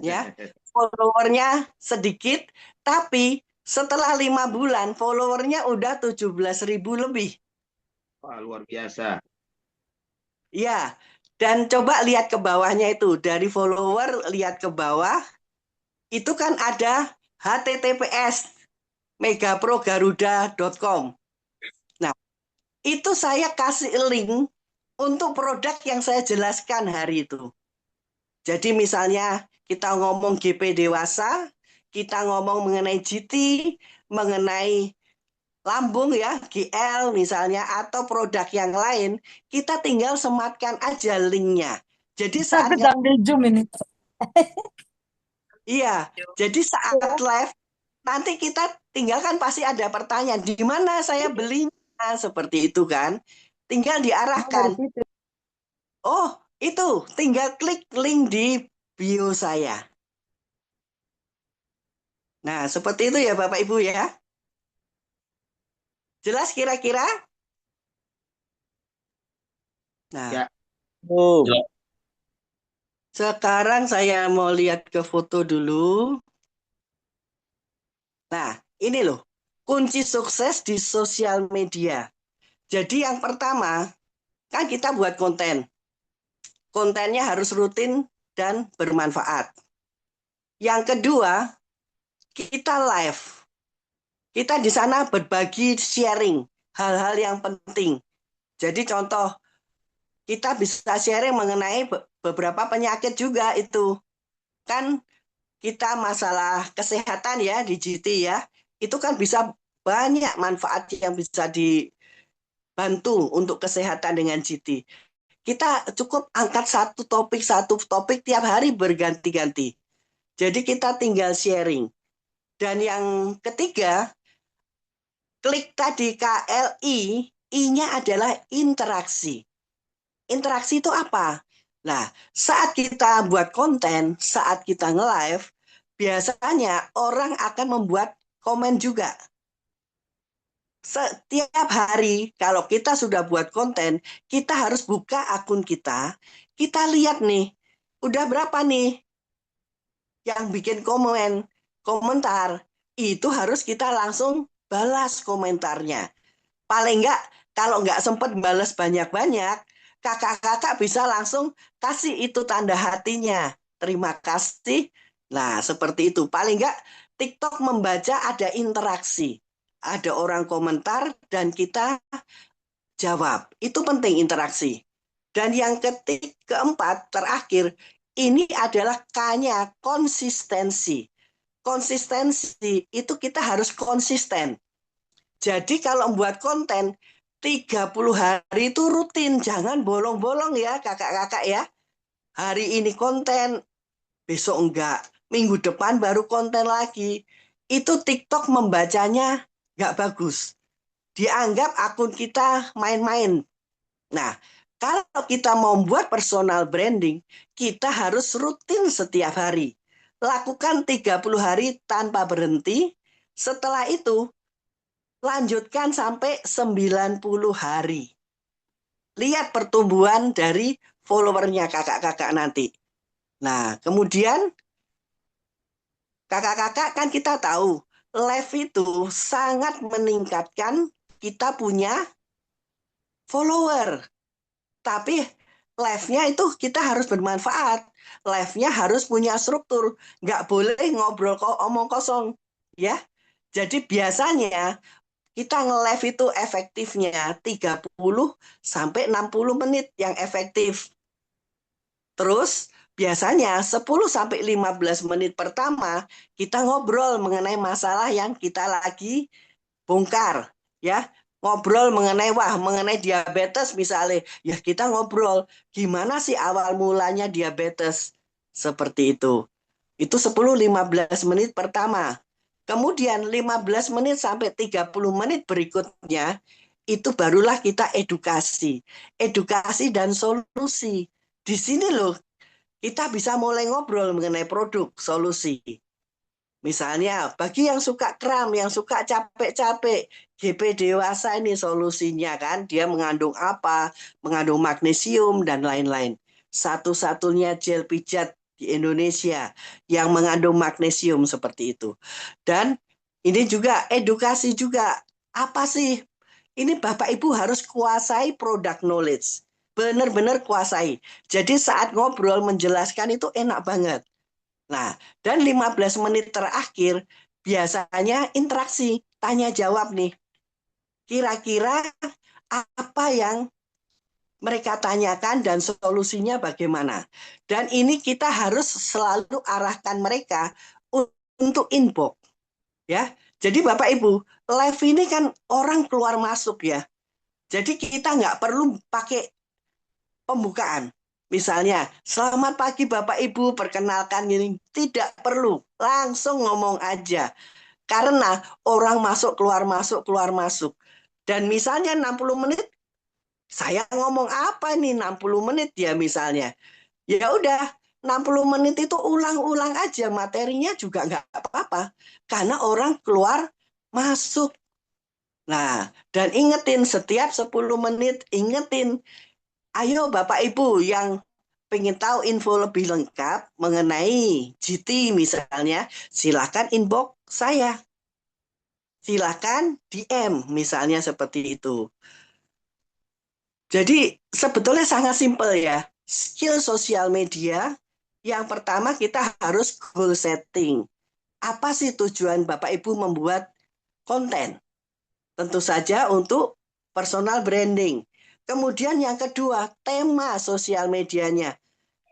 ya, followernya sedikit, tapi setelah 5 bulan followernya udah 17.000 lebih. Wah, luar biasa. Ya, dan coba lihat ke bawahnya itu, dari follower lihat ke bawah, itu kan ada https megaprogaruda.com. Nah, itu saya kasih link untuk produk yang saya jelaskan hari itu. Jadi misalnya kita ngomong GP dewasa, kita ngomong mengenai GT, mengenai lambung ya, GL misalnya, atau produk yang lain, kita tinggal sematkan aja linknya. Jadi saat Tapi sambil zoom ini. iya, jadi saat live nanti kita tinggal kan pasti ada pertanyaan, di mana saya belinya, seperti itu kan. Tinggal Dari diarahkan. situ. Oh, itu tinggal klik link di bio saya. Nah, seperti itu ya Bapak Ibu ya. Jelas kira-kira? Nah, Ya. Oh. sekarang saya mau lihat ke foto dulu. Nah, ini loh, kunci sukses di sosial media. Jadi yang pertama, kan kita buat konten. Kontennya harus rutin dan bermanfaat. Yang kedua, kita live. Kita di sana berbagi sharing hal-hal yang penting. Jadi contoh, kita bisa sharing mengenai beberapa penyakit juga itu. Kan kita masalah kesehatan ya di GT ya, itu kan bisa banyak manfaat yang bisa dibantu untuk kesehatan dengan GT. Kita cukup angkat satu topik tiap hari berganti-ganti. Jadi kita tinggal sharing. Dan yang ketiga, klik tadi KLI, I-nya adalah interaksi. Interaksi itu apa? Nah, saat kita buat konten, saat kita nge-live, biasanya orang akan membuat komen juga. Setiap hari, kalau kita sudah buat konten, kita harus buka akun kita lihat nih, udah berapa nih yang bikin komentar, itu harus kita langsung balas komentarnya. Paling enggak, kalau enggak sempat balas banyak-banyak, kakak-kakak bisa langsung kasih itu tanda hatinya. Terima kasih. Nah, seperti itu. Paling enggak, TikTok membaca ada interaksi. Ada orang komentar dan kita jawab. Itu penting interaksi. Dan yang keempat, terakhir, ini adalah K-nya, konsistensi. Konsistensi itu kita harus konsisten. Jadi kalau membuat konten 30 hari itu rutin, jangan bolong-bolong ya kakak-kakak ya. Hari ini konten, besok enggak. Minggu depan baru konten lagi. Itu TikTok membacanya enggak bagus. Dianggap akun kita main-main. Nah, kalau kita mau membuat personal branding, kita harus rutin setiap hari. Lakukan 30 hari tanpa berhenti. Setelah itu, lanjutkan sampai 90 hari. Lihat pertumbuhan dari followernya kakak-kakak nanti. Nah, kemudian kakak-kakak kan kita tahu, live itu sangat meningkatkan kita punya follower. Tapi live-nya itu kita harus bermanfaat. Live-nya harus punya struktur. Nggak boleh ngobrol omong kosong. Ya, jadi biasanya kita nge-live itu efektifnya 30 sampai 60 menit yang efektif. Terus biasanya 10 sampai 15 menit pertama kita ngobrol mengenai masalah yang kita lagi bongkar, ya. Ngobrol mengenai diabetes misalnya. Ya kita ngobrol gimana sih awal mulanya diabetes. Seperti itu. Itu 10-15 menit pertama. Kemudian 15 menit sampai 30 menit berikutnya, itu barulah kita edukasi. Edukasi dan solusi. Di sini loh, kita bisa mulai ngobrol mengenai produk, solusi. Misalnya, bagi yang suka kram, yang suka capek-capek, GP dewasa ini solusinya kan, dia mengandung apa, mengandung magnesium dan lain-lain. Satu-satunya gel pijat di Indonesia yang mengandung magnesium seperti itu. Dan ini juga edukasi juga. Apa sih? Ini Bapak Ibu harus kuasai product knowledge. Benar-benar kuasai. Jadi saat ngobrol menjelaskan itu enak banget. Nah, dan 15 menit terakhir biasanya interaksi, tanya jawab nih. Kira-kira apa yang mereka tanyakan dan solusinya bagaimana. Dan ini kita harus selalu arahkan mereka untuk inbox. Ya. Jadi Bapak Ibu, live ini kan orang keluar masuk ya. Jadi kita nggak perlu pakai pembukaan. Misalnya, selamat pagi Bapak Ibu, perkenalkan ini. Tidak perlu, langsung ngomong aja. Karena orang masuk, keluar masuk, keluar masuk. Dan misalnya 60 menit, saya ngomong apa nih 60 menit ya misalnya. Ya udah, 60 menit itu ulang-ulang aja, materinya juga nggak apa-apa. Karena orang keluar masuk. Nah, dan ingetin setiap 10 menit, ingetin. Ayo Bapak Ibu yang pengen tahu info lebih lengkap mengenai GT misalnya, silakan inbox saya. Silakan DM misalnya seperti itu. Jadi sebetulnya sangat simpel ya. Skill sosial media, yang pertama kita harus goal setting. Apa sih tujuan Bapak Ibu membuat konten? Tentu saja untuk personal branding. Kemudian yang kedua, tema sosial medianya.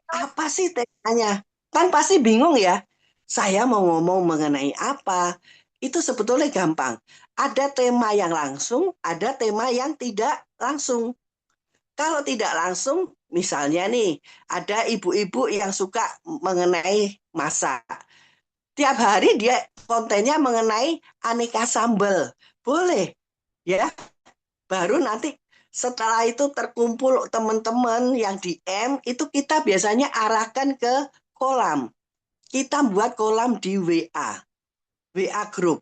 Apa sih temanya? Kan pasti bingung ya. Saya mau ngomong mengenai apa? Itu sebetulnya gampang. Ada tema yang langsung, ada tema yang tidak langsung. Kalau tidak langsung, misalnya nih, ada ibu-ibu yang suka mengenai masak. Tiap hari dia kontennya mengenai aneka sambal. Boleh, ya. Baru nanti setelah itu terkumpul teman-teman yang DM, itu kita biasanya arahkan ke kolam. Kita buat kolam di WA group.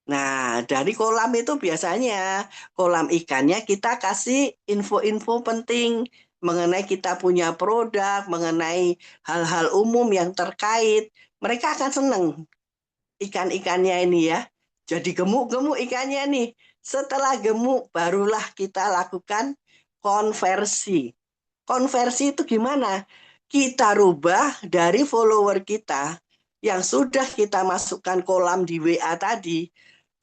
Nah, dari kolam itu biasanya kolam ikannya kita kasih info-info penting mengenai kita punya produk, mengenai hal-hal umum yang terkait. Mereka akan seneng ikan-ikannya ini ya. Jadi gemuk-gemuk ikannya nih. Setelah gemuk barulah kita lakukan konversi. Konversi itu gimana? Kita rubah dari follower kita yang sudah kita masukkan kolam di WA tadi,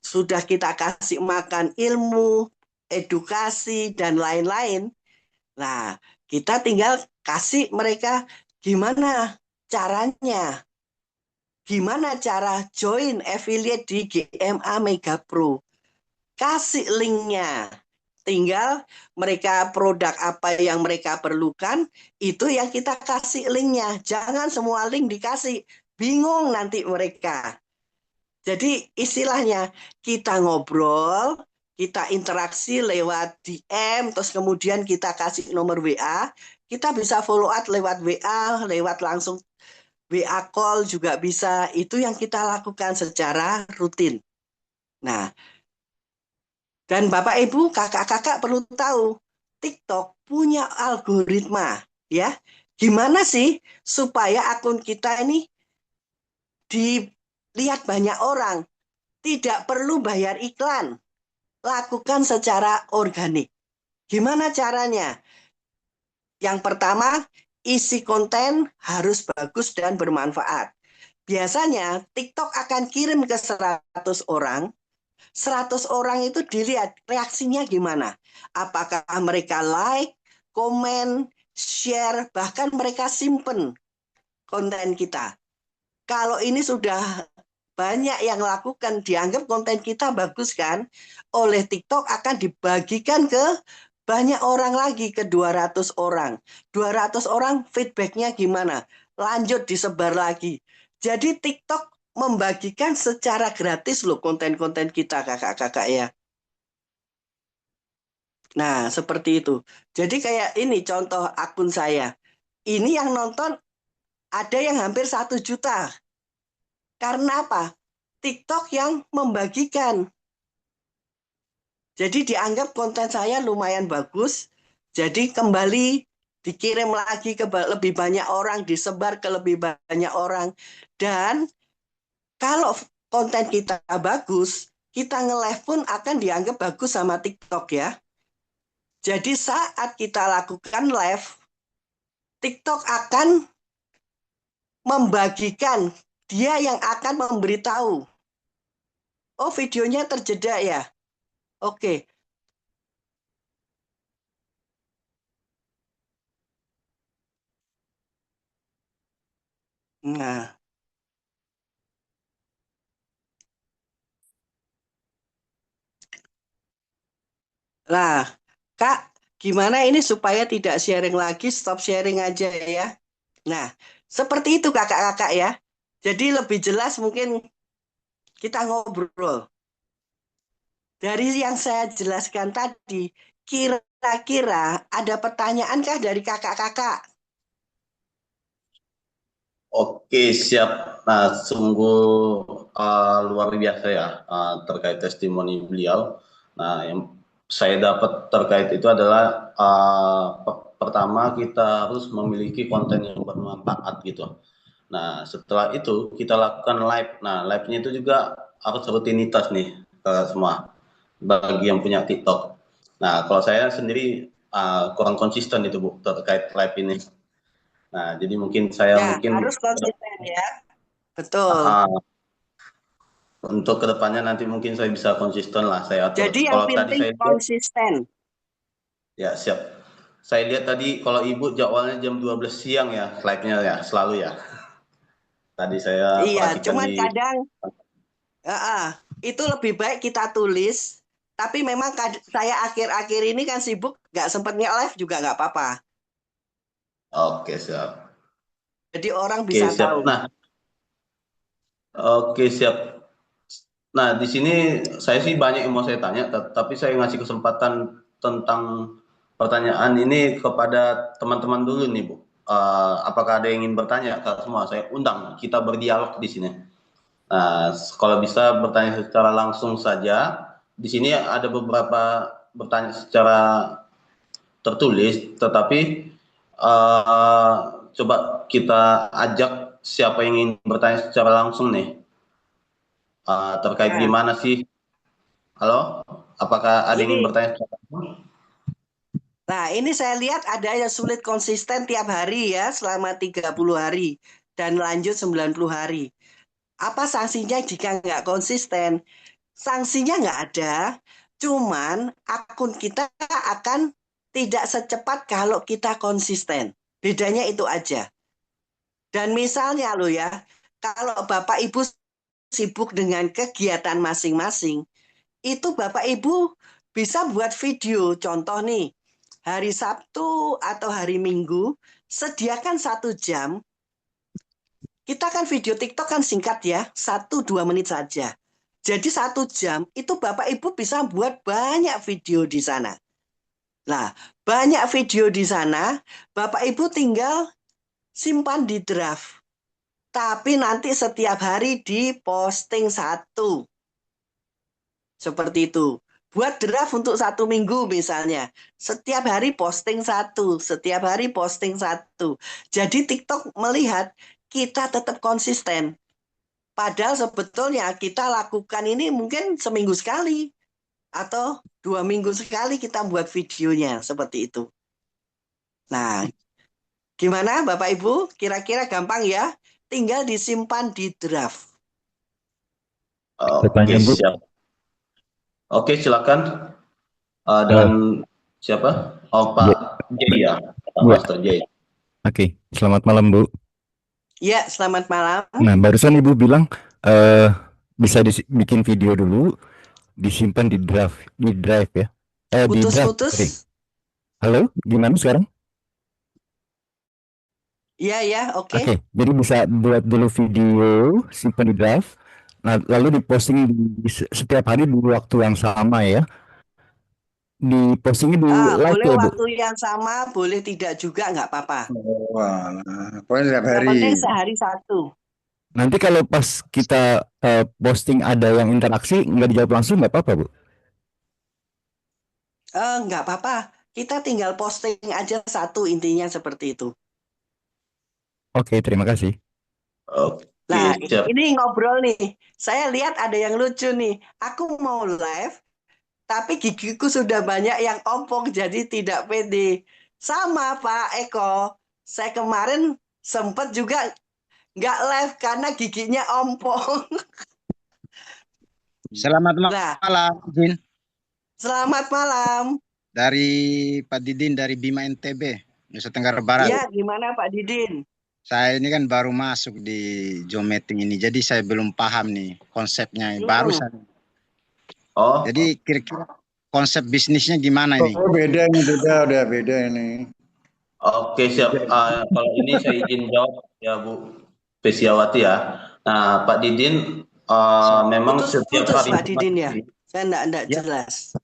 sudah kita kasih makan ilmu, edukasi, dan lain-lain. Nah, kita tinggal kasih mereka gimana caranya. Gimana cara join affiliate di GMA Mega Pro? Kasih linknya. Tinggal mereka produk apa yang mereka perlukan, itu yang kita kasih linknya. Jangan semua link dikasih. Bingung nanti mereka. Jadi istilahnya kita ngobrol, kita interaksi lewat DM, terus kemudian kita kasih nomor WA, kita bisa follow up lewat WA, lewat langsung WA call juga bisa. Itu yang kita lakukan secara rutin. Nah, dan Bapak Ibu, kakak-kakak perlu tahu, TikTok punya algoritma, ya. Gimana sih supaya akun kita ini dilihat banyak orang? Tidak perlu bayar iklan, lakukan secara organik. Gimana caranya? Yang pertama, isi konten harus bagus dan bermanfaat. Biasanya TikTok akan kirim ke 100 orang, 100 orang itu dilihat reaksinya gimana. Apakah mereka like, komen, share, bahkan mereka simpen konten kita. Kalau ini sudah banyak yang lakukan, dianggap konten kita bagus kan, oleh TikTok akan dibagikan ke banyak orang lagi, ke 200 orang. 200 orang feedbacknya gimana? Lanjut disebar lagi. Jadi TikTok membagikan secara gratis loh konten-konten kita kakak-kakak ya. Nah, seperti itu. Jadi kayak ini contoh akun saya. Ini yang nonton ada yang hampir 1 juta. Karena apa? TikTok yang membagikan. Jadi dianggap konten saya lumayan bagus. Jadi kembali dikirim lagi ke lebih banyak orang, disebar ke lebih banyak orang. Dan kalau konten kita bagus, kita nge-live pun akan dianggap bagus sama TikTok ya. Jadi saat kita lakukan live, TikTok akan membagikan, dia yang akan memberitahu. Oh, videonya terjeda ya? Oke. Nah, lah, Kak, gimana ini supaya tidak sharing lagi, stop sharing aja ya. Nah, seperti itu kakak-kakak ya. Jadi lebih jelas mungkin kita ngobrol. Dari yang saya jelaskan tadi, kira-kira ada pertanyaankah dari kakak-kakak? Oke, siap. Nah, sungguh luar biasa ya terkait testimoni beliau. Nah, yang saya dapat terkait itu adalah pertama kita harus memiliki konten yang bermanfaat gitu. Nah, setelah itu kita lakukan live. Nah, live-nya itu juga harus rutinitas nih ke semua bagi yang punya TikTok. Nah, kalau saya sendiri kurang konsisten itu Bu terkait live ini. Nah, jadi mungkin saya Ya, harus konsisten ya. Betul. untuk kedepannya nanti mungkin saya bisa konsisten lah saya atur. Jadi yang Kalau tadi penting saya lihat, konsisten. Ya, siap. Saya lihat tadi kalau Ibu jadwalnya jam 12 siang ya, live-nya ya, selalu ya. Tadi saya Iya, perhatikan cuman di... kadang itu lebih baik kita tulis. Tapi memang saya akhir-akhir ini kan sibuk, nggak sempat nge-live juga nggak apa-apa. Oke, siap. Jadi orang Oke, bisa siap. tahu. Nah, oke, siap. Nah, di sini saya sih banyak yang mau saya tanya, tapi saya ngasih kesempatan tentang pertanyaan ini kepada teman-teman dulu nih, Bu. Apakah ada yang ingin bertanya? Kak semua, saya undang kita berdialog di sini. Nah, kalau bisa bertanya secara langsung saja. Di sini ada beberapa bertanya secara tertulis, tetapi eh, coba kita ajak siapa yang ingin bertanya secara langsung nih. Terkait Nah, gimana sih? Halo, apakah ada yang ingin ini bertanya secara langsung? Nah, ini saya lihat ada yang sulit konsisten tiap hari ya selama 30 hari dan lanjut 90 hari. Apa sanksinya jika nggak konsisten? Sanksinya nggak ada, cuman akun kita akan tidak secepat kalau kita konsisten. Bedanya itu aja. Dan misalnya lo ya, kalau Bapak Ibu sibuk dengan kegiatan masing-masing, itu Bapak Ibu bisa buat video. Contoh nih, hari Sabtu atau hari Minggu, sediakan 1 jam. Kita kan video TikTok kan singkat ya, 1-2 menit saja. Jadi 1 jam itu Bapak Ibu bisa buat banyak video di sana. Nah, banyak video di sana, Bapak Ibu tinggal simpan di draft. Tapi nanti setiap hari diposting satu. Seperti itu. Buat draft untuk 1 minggu misalnya. Setiap hari posting satu. Setiap hari posting satu. Jadi TikTok melihat kita tetap konsisten. Padahal sebetulnya kita lakukan ini mungkin seminggu sekali. Atau 2 minggu sekali kita buat videonya. Seperti itu. Nah, gimana Bapak Ibu? Kira-kira gampang ya? Tinggal disimpan di draft. Oke, Bu. siap. Oke, silakan. Dan siapa? Oh, Pak Jay ya, Pak Bu. Master Jay. Oke, selamat malam Bu. Ya, selamat malam. Nah, barusan Ibu bilang bisa bikin video dulu, disimpan di drive ya. Di draft. Sorry. Putus-putus. Halo, gimana sekarang? Iya, ya, oke. Oke, jadi bisa buat dulu video, simpan di drive, nah, lalu diposting di setiap hari di waktu yang sama ya. Dipostingnya di live Boleh ya Bu. waktu yang sama, boleh tidak juga, nggak apa-apa. Wah, pokoknya setiap Yang hari. penting sehari satu. Nanti kalau pas kita posting ada yang interaksi, nggak dijawab langsung nggak apa-apa Bu. Nggak apa-apa. Kita tinggal posting aja satu, intinya seperti itu. Oke, terima kasih. Oke, Nah, siap. ini ngobrol nih. Saya lihat ada yang lucu nih. Aku mau live, tapi gigiku sudah banyak yang ompong, jadi tidak pede. Sama Pak Eko. Saya kemarin sempat juga nggak live karena giginya ompong. Selamat Nah, malam, Din. selamat malam. Dari Pak Didin dari Bima NTB, Nusa Tenggara Barat. Ya, gimana Pak Didin? Saya ini kan baru masuk di Zoom meeting ini, jadi saya belum paham nih konsepnya. Baru saya. Oh, Jadi kira-kira konsep bisnisnya gimana ini? Oh beda ini, udah beda ini. oke, siap. Kalau ini saya izin jawab ya Bu Pesiawati ya. Nah, Pak Didin, memang setiap Putus hari Pak Didin ya. Jumat. Saya enggak Ya. jelas.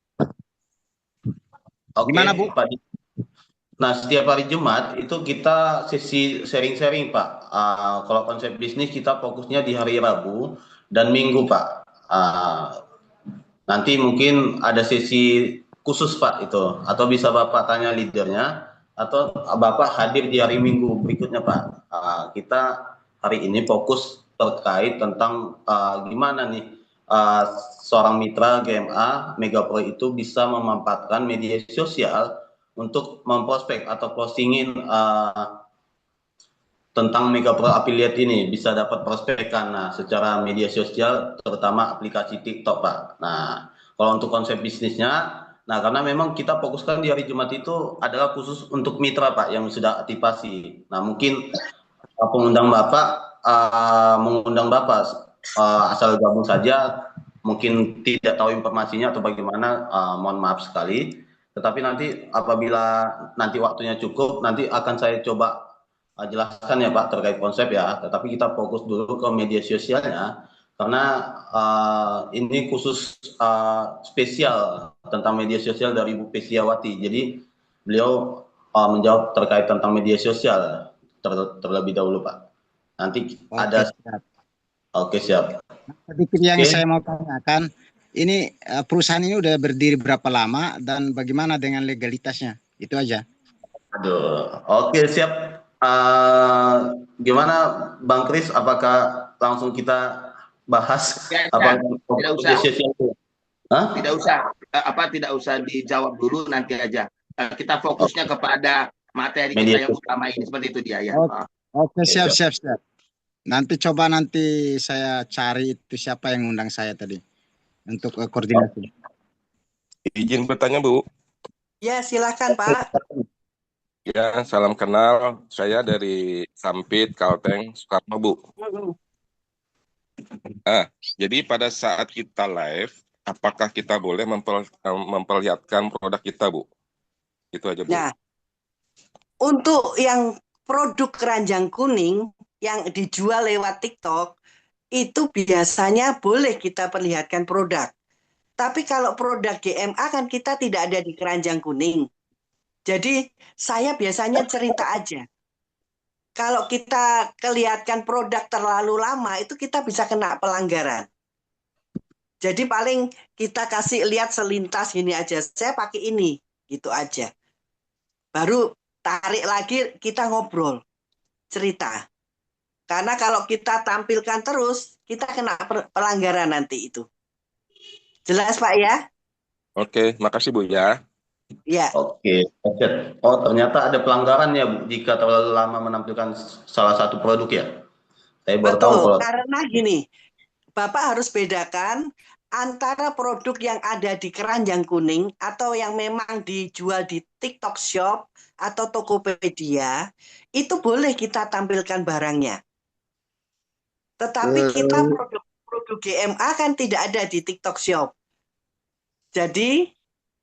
Oke, Gimana, Bu? Pak Didin. Nah, setiap hari Jumat itu kita sesi sharing-sharing, Pak. Kalau konsep bisnis kita fokusnya di hari Rabu dan Minggu, Pak. Nanti mungkin ada sesi khusus, Pak, itu. Atau bisa Bapak tanya leadernya, atau Bapak hadir di hari Minggu berikutnya, Pak. Kita hari ini fokus terkait tentang gimana nih seorang mitra GMA Megapro itu bisa memanfaatkan media sosial untuk memprospek atau postingin tentang Megapro Affiliate ini, bisa dapat prospekan secara media sosial, terutama aplikasi TikTok, Pak. Nah, kalau untuk konsep bisnisnya, Nah, karena memang kita fokuskan di hari Jumat itu adalah khusus untuk mitra Pak yang sudah aktivasi. Nah, mungkin pengundang Bapak mengundang Bapak asal gabung saja, mungkin tidak tahu informasinya atau bagaimana, mohon maaf sekali. Tetapi nanti apabila nanti waktunya cukup, nanti akan saya coba jelaskan ya Pak terkait konsep ya. Tetapi kita fokus dulu ke media sosialnya karena ini khusus spesial tentang media sosial dari Bu Pesiawati. Jadi beliau menjawab terkait tentang media sosial terlebih dahulu Pak. Nanti Oke, ada. siap. Oke, siap. Sedikit yang Oke. saya mau tanyakan, ini perusahaan ini udah berdiri berapa lama dan bagaimana dengan legalitasnya? Itu aja. Aduh, oke siap. Gimana Bang Kris? Apakah langsung kita bahas Ya, apa tidak usah. media sosial itu? Hah? Tidak usah dijawab dulu, nanti aja. Kita fokusnya kepada materi Media kita yang sosial. utama ini, seperti itu dia ya. Oke, siap. siap. Nanti saya cari itu siapa yang undang saya tadi untuk koordinasi. Izin bertanya, Bu. Ya, silakan Pak. Ya, salam kenal. Saya dari Sampit, Kalteng, Soekarno, Bu. Jadi pada saat kita live, apakah kita boleh memperlihatkan produk kita, Bu? Itu aja, Bu. Nah, untuk yang produk keranjang kuning yang dijual lewat TikTok, itu biasanya boleh kita perlihatkan produk. Tapi kalau produk GMA kan kita tidak ada di keranjang kuning. Jadi saya biasanya cerita aja. Kalau kita kelihatan produk terlalu lama, itu kita bisa kena pelanggaran. Jadi paling kita kasih lihat selintas gini aja, saya pakai ini, gitu aja. Baru tarik lagi, kita ngobrol, cerita. Karena kalau kita tampilkan terus, kita kena pelanggaran nanti itu. Jelas Pak ya? Oke, makasih Bu ya. Ya. Oke. Oh, ternyata ada pelanggaran ya Bu, jika terlalu lama menampilkan salah satu produk ya. Saya baru tahu Betul, kalau karena gini, Bapak harus bedakan antara produk yang ada di keranjang kuning atau yang memang dijual di TikTok Shop atau Tokopedia, itu boleh kita tampilkan barangnya. Tetapi kita produk GMA kan tidak ada di TikTok Shop. Jadi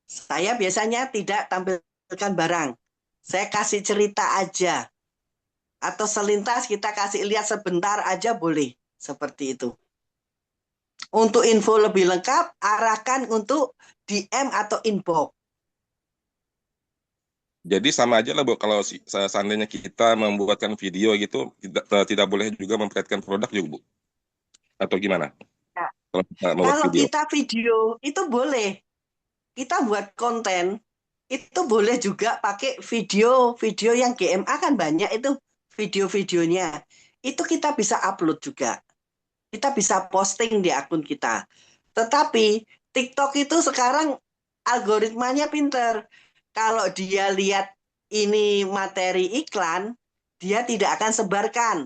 saya biasanya tidak tampilkan barang. Saya kasih cerita aja. Atau selintas kita kasih lihat sebentar aja boleh. Seperti itu. Untuk info lebih lengkap, arahkan untuk DM atau inbox. Jadi sama aja lah Bu, kalau seandainya kita membuatkan video gitu, tidak boleh juga memperlihatkan produk juga Bu? Atau gimana? Nah, kalau membuat kalau video. kita video, itu boleh. Kita buat konten, itu boleh juga pakai video yang GMA kan banyak itu video-videonya. Itu kita bisa upload juga. Kita bisa posting di akun kita. Tetapi TikTok itu sekarang algoritmanya pinter. Kalau dia lihat ini materi iklan, dia tidak akan sebarkan.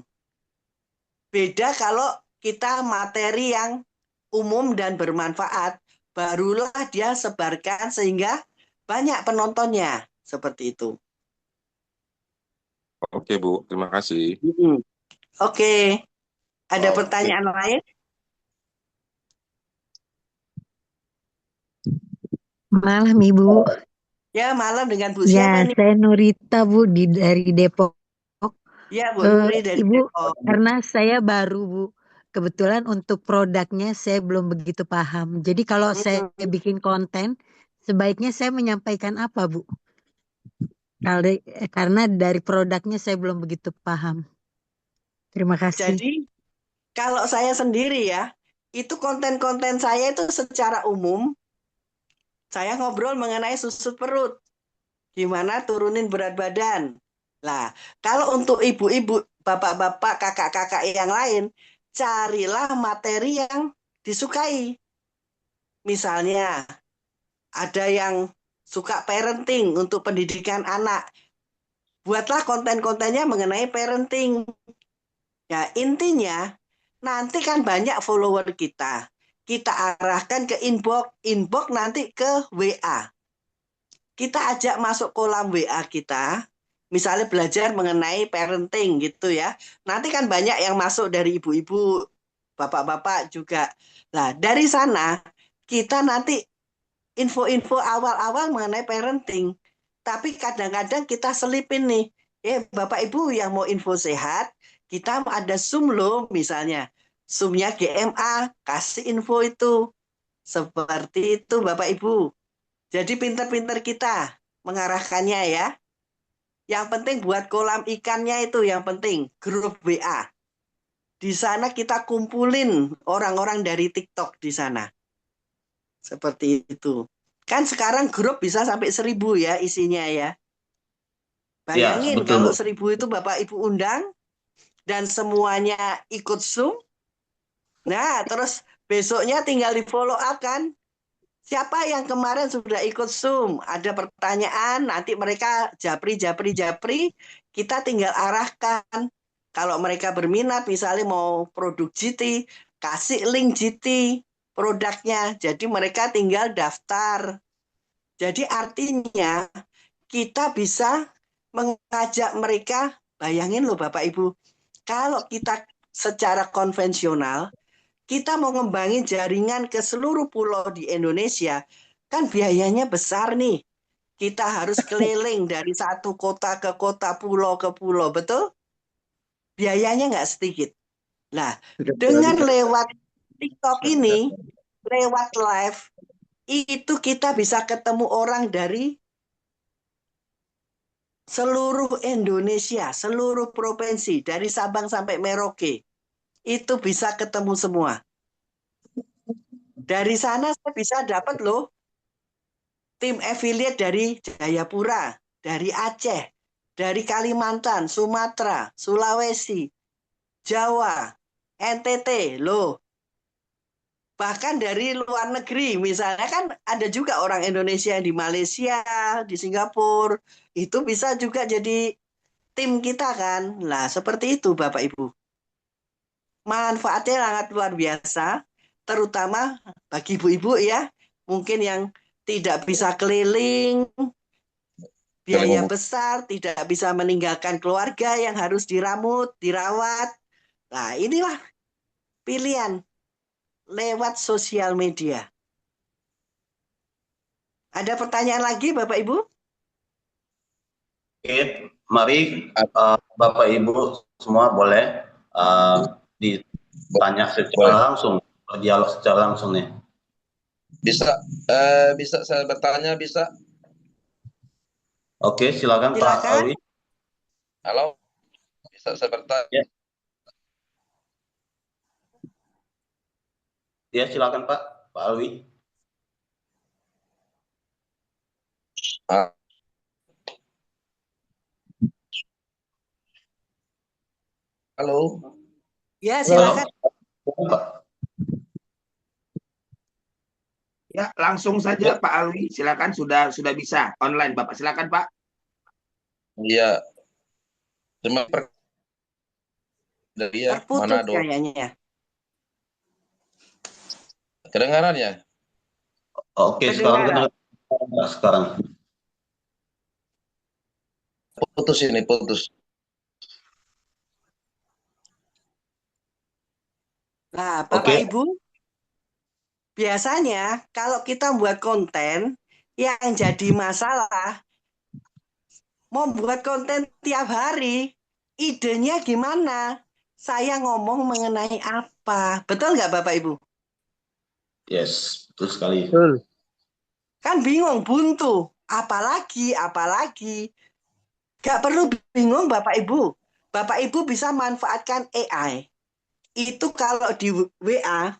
Beda kalau kita materi yang umum dan bermanfaat, barulah dia sebarkan sehingga banyak penontonnya. Seperti itu. Oke Bu, terima kasih. Oke. Ada pertanyaan lain? Malam Ibu. Ya, malam dengan Bu Ya, siapa ini? saya Nurita Bu dari Depok. Ya, Bu Nuri dari Ibu, Depok. karena saya baru Bu, kebetulan untuk produknya saya belum begitu paham. Jadi kalau saya bikin konten, sebaiknya saya menyampaikan apa Bu? Karena dari produknya saya belum begitu paham. Terima kasih. Jadi, kalau saya sendiri ya, itu konten-konten saya itu secara umum, saya ngobrol mengenai susut perut. Gimana turunin berat badan. Nah, kalau untuk ibu-ibu, bapak-bapak, kakak-kakak yang lain, carilah materi yang disukai. Misalnya, ada yang suka parenting untuk pendidikan anak. Buatlah konten-kontennya mengenai parenting. Ya, intinya, nanti kan banyak follower kita. Kita arahkan ke inbox nanti ke WA. kita ajak masuk kolam WA kita, misalnya belajar mengenai parenting gitu ya. Nanti kan banyak yang masuk dari ibu-ibu, bapak-bapak juga. Nah, dari sana kita nanti info-info awal-awal mengenai parenting. Tapi kadang-kadang kita selipin nih, Bapak Ibu yang mau info sehat, kita ada Zoom loh misalnya. Zoom-nya GMA, kasih info itu. Seperti itu Bapak Ibu. Jadi pinter-pinter kita mengarahkannya ya. Yang penting buat kolam ikannya itu yang penting, grup WA. Di sana kita kumpulin orang-orang dari TikTok di sana. Seperti itu. Kan sekarang grup bisa sampai 1.000 ya isinya ya. Ya, Bayangin betul, kalau Bu. 1.000 itu Bapak Ibu undang dan semuanya ikut Zoom. Nah, terus besoknya tinggal di follow up kan. Siapa yang kemarin sudah ikut Zoom? Ada pertanyaan, nanti mereka japri, kita tinggal arahkan. Kalau mereka berminat, misalnya mau produk GT, kasih link GT produknya. Jadi mereka tinggal daftar. Jadi artinya kita bisa mengajak mereka, bayangin loh Bapak Ibu, kalau kita secara konvensional, kita mau ngembangin jaringan ke seluruh pulau di Indonesia, kan biayanya besar nih. Kita harus keliling dari satu kota ke kota, pulau ke pulau, betul? Biayanya nggak sedikit. Nah, dengan lewat TikTok ini, lewat live, itu kita bisa ketemu orang dari seluruh Indonesia, seluruh provinsi, dari Sabang sampai Merauke. Itu bisa ketemu semua. Dari sana saya bisa dapat loh tim affiliate dari Jayapura, dari Aceh, dari Kalimantan, Sumatera, Sulawesi, Jawa, NTT, loh. Bahkan dari luar negeri, misalnya kan ada juga orang Indonesia di Malaysia, di Singapura, itu bisa juga jadi tim kita kan. Nah, seperti itu Bapak Ibu. Manfaatnya sangat luar biasa, terutama bagi ibu-ibu ya, mungkin yang tidak bisa keliling, biaya besar, tidak bisa meninggalkan keluarga yang harus dirawat. Nah, inilah pilihan lewat sosial media. Ada pertanyaan lagi Bapak Ibu? Oke, mari Bapak Ibu semua boleh ditanya secara langsung, dialog secara langsung nih. Bisa saya bertanya, bisa? Oke, silakan Pak Alwi. Halo, bisa saya bertanya? Ya, silakan Pak Alwi. Halo. Ya, silakan. Ya, langsung saja Pak Alwi, silakan sudah bisa online Bapak. Silakan Pak. Iya. Dari Terputus Manado. kayaknya. Kedengaran ya? Oke, sekarang. Putus. Nah, Bapak Ibu, biasanya kalau kita buat konten yang jadi masalah, mau buat konten tiap hari, idenya gimana? Saya ngomong mengenai apa? Betul nggak Bapak Ibu? Yes, betul sekali. Kan bingung, buntu. Apalagi. Gak perlu bingung Bapak Ibu. Bapak Ibu bisa manfaatkan AI. Itu kalau di WA,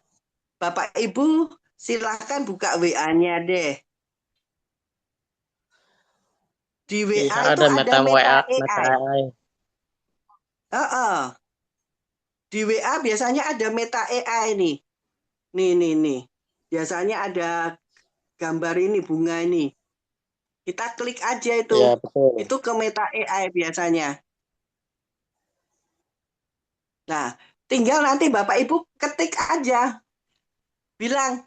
Bapak Ibu silahkan buka WA-nya deh. Di WA itu ada meta AI. Di WA biasanya ada meta AI nih. Nih. Biasanya ada gambar ini, bunga ini. Kita klik aja itu. Ya, betul. Itu ke meta AI biasanya. Nah, tinggal nanti Bapak Ibu ketik aja. Bilang,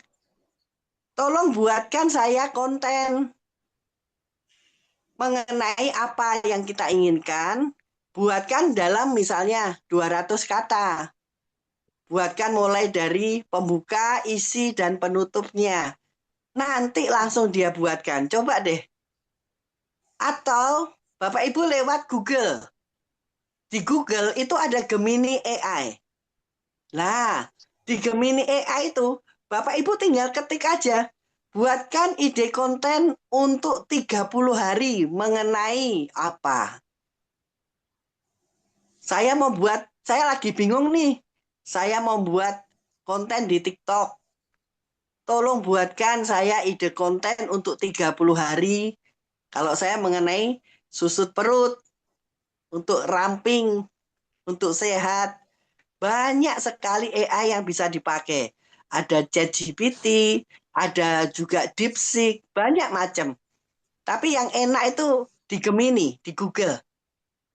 tolong buatkan saya konten mengenai apa yang kita inginkan, buatkan dalam misalnya 200 kata. Buatkan mulai dari pembuka, isi, dan penutupnya. Nanti langsung dia buatkan. Coba deh. Atau Bapak Ibu lewat Google. Di Google itu ada Gemini AI. Nah, di Gemini AI itu Bapak Ibu tinggal ketik aja. Buatkan ide konten untuk 30 hari mengenai apa. Saya lagi bingung nih. Saya mau buat konten di TikTok. Tolong buatkan saya ide konten untuk 30 hari. Kalau saya mengenai susut perut, untuk ramping, untuk sehat. Banyak sekali AI yang bisa dipakai. Ada ChatGPT, ada juga DeepSeek, banyak macam. Tapi yang enak itu di Gemini, di Google.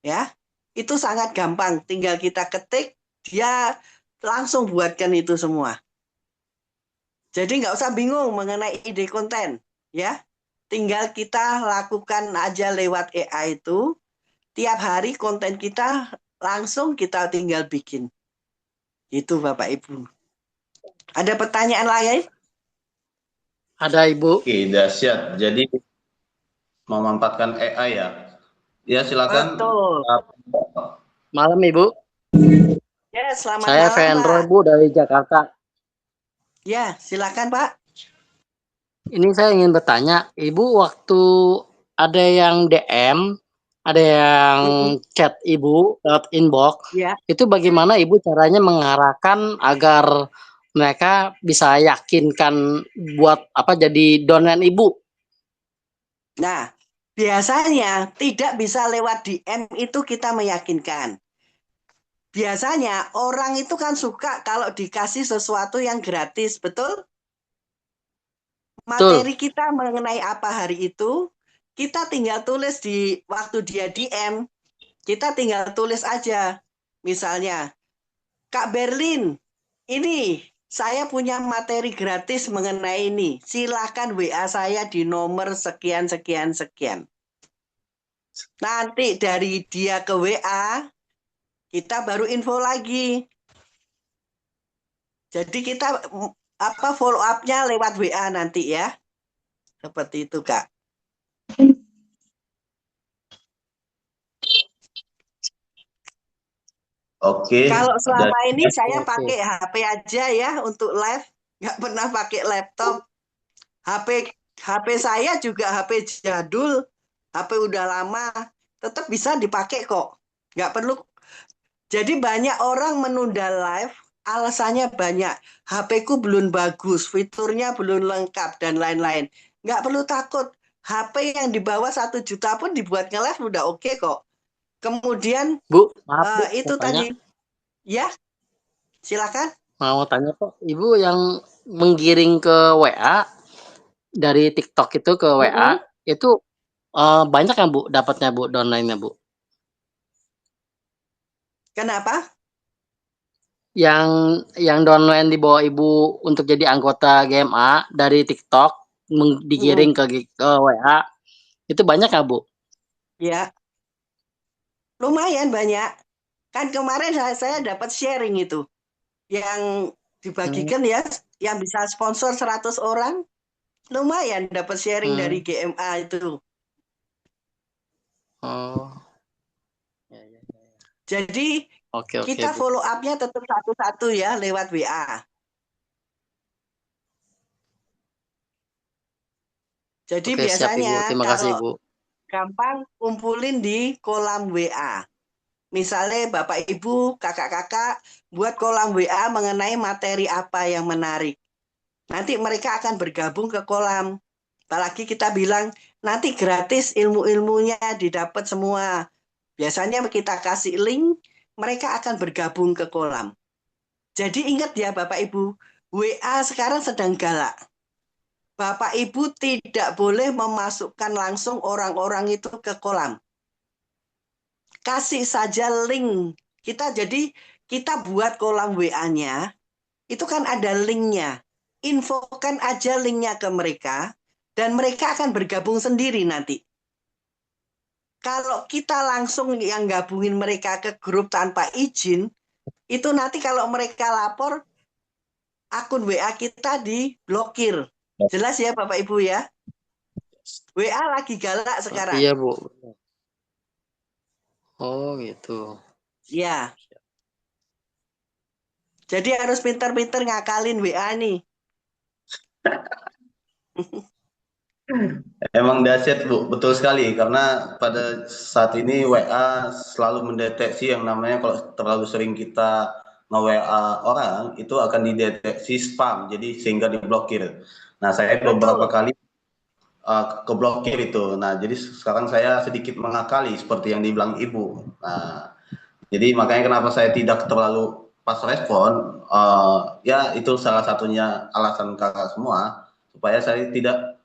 Ya, itu sangat gampang. Tinggal kita ketik, dia langsung buatkan itu semua. Jadi nggak usah bingung mengenai ide konten, ya. Tinggal kita lakukan aja lewat AI itu. Tiap hari konten kita langsung kita tinggal bikin. Itu Bapak Ibu. Ada pertanyaan lain? Ada Ibu. Oke, dahsyat. Jadi memanfaatkan AI ya. Ya, silakan. Betul. Malam Ibu. Ya, selamat Saya malam, Fenro Pak. Bu dari Jakarta. Ya, silakan Pak. Ini saya ingin bertanya, Ibu waktu ada yang DM, ada yang chat Ibu lewat inbox, Ya. itu bagaimana Ibu caranya mengarahkan agar mereka bisa yakinkan buat apa jadi downline Ibu? Nah, biasanya tidak bisa lewat DM itu kita meyakinkan. Biasanya orang itu kan suka kalau dikasih sesuatu yang gratis, betul? Materi kita mengenai apa hari itu, kita tinggal tulis di waktu dia DM, kita tinggal tulis aja. Misalnya, Kak Berlin, ini saya punya materi gratis mengenai ini. Silakan WA saya di nomor sekian, sekian, sekian. Nanti dari dia ke WA, kita baru info lagi. Jadi kita follow up-nya lewat WA nanti ya. Seperti itu, Kak. Oke. Kalau selama ini saya pakai HP aja ya untuk live, nggak pernah pakai laptop. HP saya juga HP jadul, HP udah lama, tetap bisa dipakai kok. Nggak perlu. Jadi banyak orang menunda live, alasannya banyak. HP-ku belum bagus, fiturnya belum lengkap, dan lain-lain. Nggak perlu takut. HP yang di bawah 1 juta pun dibuat nge-live udah oke kok. Kemudian, Bu, maaf Bu, itu tadi. Ya, silakan. Mau tanya Pak, Ibu yang menggiring ke WA, dari TikTok itu ke WA, itu banyak kan Bu dapatnya Bu, downline-nya Bu? Kenapa? Yang downline di bawah Ibu untuk jadi anggota GMA dari TikTok digiring ke WA, itu banyak nggak Bu? Ya, lumayan banyak. Kan kemarin saya dapat sharing itu, yang dibagikan ya, yang bisa sponsor 100 orang, lumayan dapat sharing dari GMA itu. Oh. Jadi kita follow up-nya tetap satu-satu ya lewat WA. Jadi biasanya Terima kasih, Bu. Gampang kumpulin di kolam WA. Misalnya Bapak Ibu, kakak-kakak buat kolam WA mengenai materi apa yang menarik. Nanti mereka akan bergabung ke kolam. Apalagi kita bilang nanti gratis ilmu-ilmunya didapat semua. Biasanya kita kasih link, mereka akan bergabung ke kolam. Jadi ingat ya Bapak Ibu, WA sekarang sedang galak. Bapak Ibu tidak boleh memasukkan langsung orang-orang itu ke kolam. Kasih saja link. Kita buat kolam WA-nya, itu kan ada linknya. Infokan aja linknya ke mereka, dan mereka akan bergabung sendiri nanti. kalau kita langsung yang gabungin mereka ke grup tanpa izin, itu nanti kalau mereka lapor, akun WA kita diblokir. Jelas ya Bapak Ibu ya? WA lagi galak sekarang. Iya, Bu. Oh, gitu. Ya. Jadi harus pinter-pinter ngakalin WA nih. Emang dahsyat Bu, betul sekali karena pada saat ini WA selalu mendeteksi yang namanya kalau terlalu sering kita nge-WA orang itu akan dideteksi spam, jadi sehingga diblokir. Nah saya beberapa Betul. kali keblokir itu. Nah jadi sekarang saya sedikit mengakali seperti yang dibilang Ibu. Nah jadi makanya kenapa saya tidak terlalu pas respon, ya itu salah satunya alasan kakak semua supaya saya tidak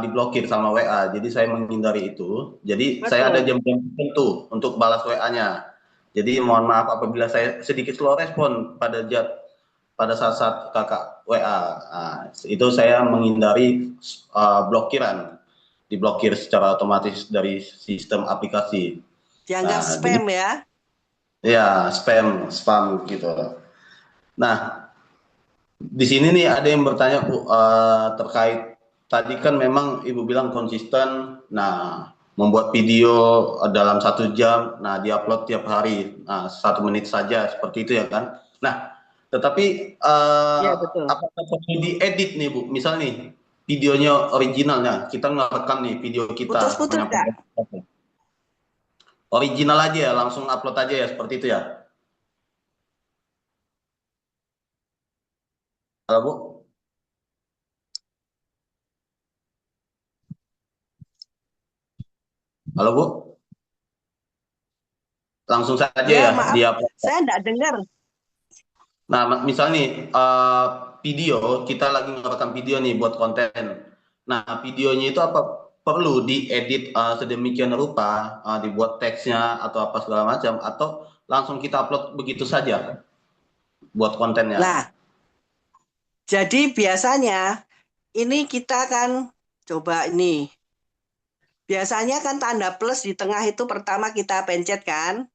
diblokir sama WA. Jadi saya menghindari itu. Jadi saya ada Betul. jam-jam tertentu untuk balas WA-nya. Jadi mohon maaf apabila saya sedikit slow respon pada saat-saat kakak WA. Nah, itu saya menghindari blokiran, diblokir secara otomatis dari sistem aplikasi. Dianggap Nah, jadi spam ya. ya spam gitu. Nah, di sini nih ada yang bertanya Bu, terkait tadi kan memang Ibu bilang konsisten, nah membuat video dalam 1 jam, nah diupload tiap hari, nah 1 menit saja seperti itu ya kan. Nah, tetapi Iya betul. apakah perlu diedit nih Bu? Misal nih videonya originalnya, kita ngerekam nih video kita Putus-putus Kak. menyampaikan original aja ya, langsung upload aja ya seperti itu ya. Halo Bu? Halo Bu? Langsung saja Ya ya maaf, di-upload. saya enggak dengar. Nah, misalnya nih video kita lagi ngerekam video nih buat konten. Nah, videonya itu apa perlu diedit sedemikian rupa, dibuat teksnya atau apa segala macam, atau langsung kita upload begitu saja buat kontennya? Nah, jadi biasanya ini kita kan coba ini. Biasanya kan tanda plus di tengah itu pertama kita pencet kan.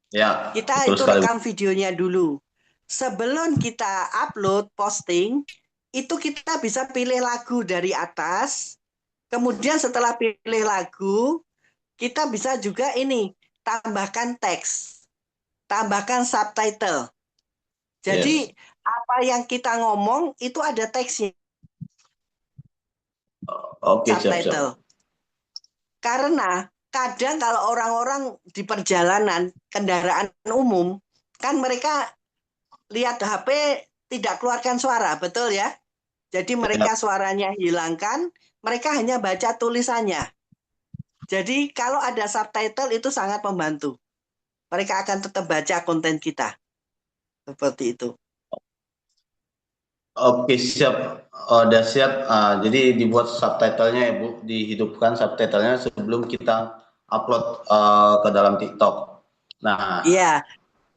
Ya, Kita betul itu sekali. rekam videonya dulu. Sebelum kita upload, posting, itu kita bisa pilih lagu dari atas. Kemudian setelah pilih lagu, kita bisa juga ini, tambahkan teks. Tambahkan subtitle. Jadi Yes. apa yang kita ngomong itu ada teksnya. Oke, Subtitle. siap. Karena kadang kalau orang-orang di perjalanan kendaraan umum, kan mereka lihat HP tidak keluarkan suara, betul ya? Jadi mereka suaranya hilangkan, mereka hanya baca tulisannya. Jadi kalau ada subtitle itu sangat membantu. Mereka akan tetap baca konten kita. Seperti itu. Oke, siap. Dahsyat. Jadi dibuat subtitlenya ya Bu, dihidupkan subtitlenya sebelum kita upload ke dalam TikTok. Nah, Iya,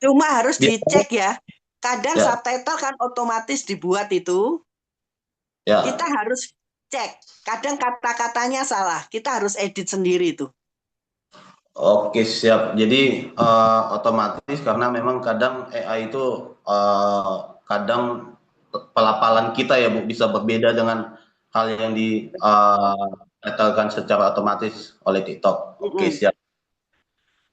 cuma harus biasanya dicek ya. Kadang ya, subtitle kan otomatis dibuat itu. ya. Kita harus cek. Kadang kata-katanya salah. Kita harus edit sendiri itu. Oke, siap. Jadi otomatis karena memang kadang AI itu kadang pelafalan kita ya Bu bisa berbeda dengan hal yang ditetelkan secara otomatis oleh TikTok. Oke, siap.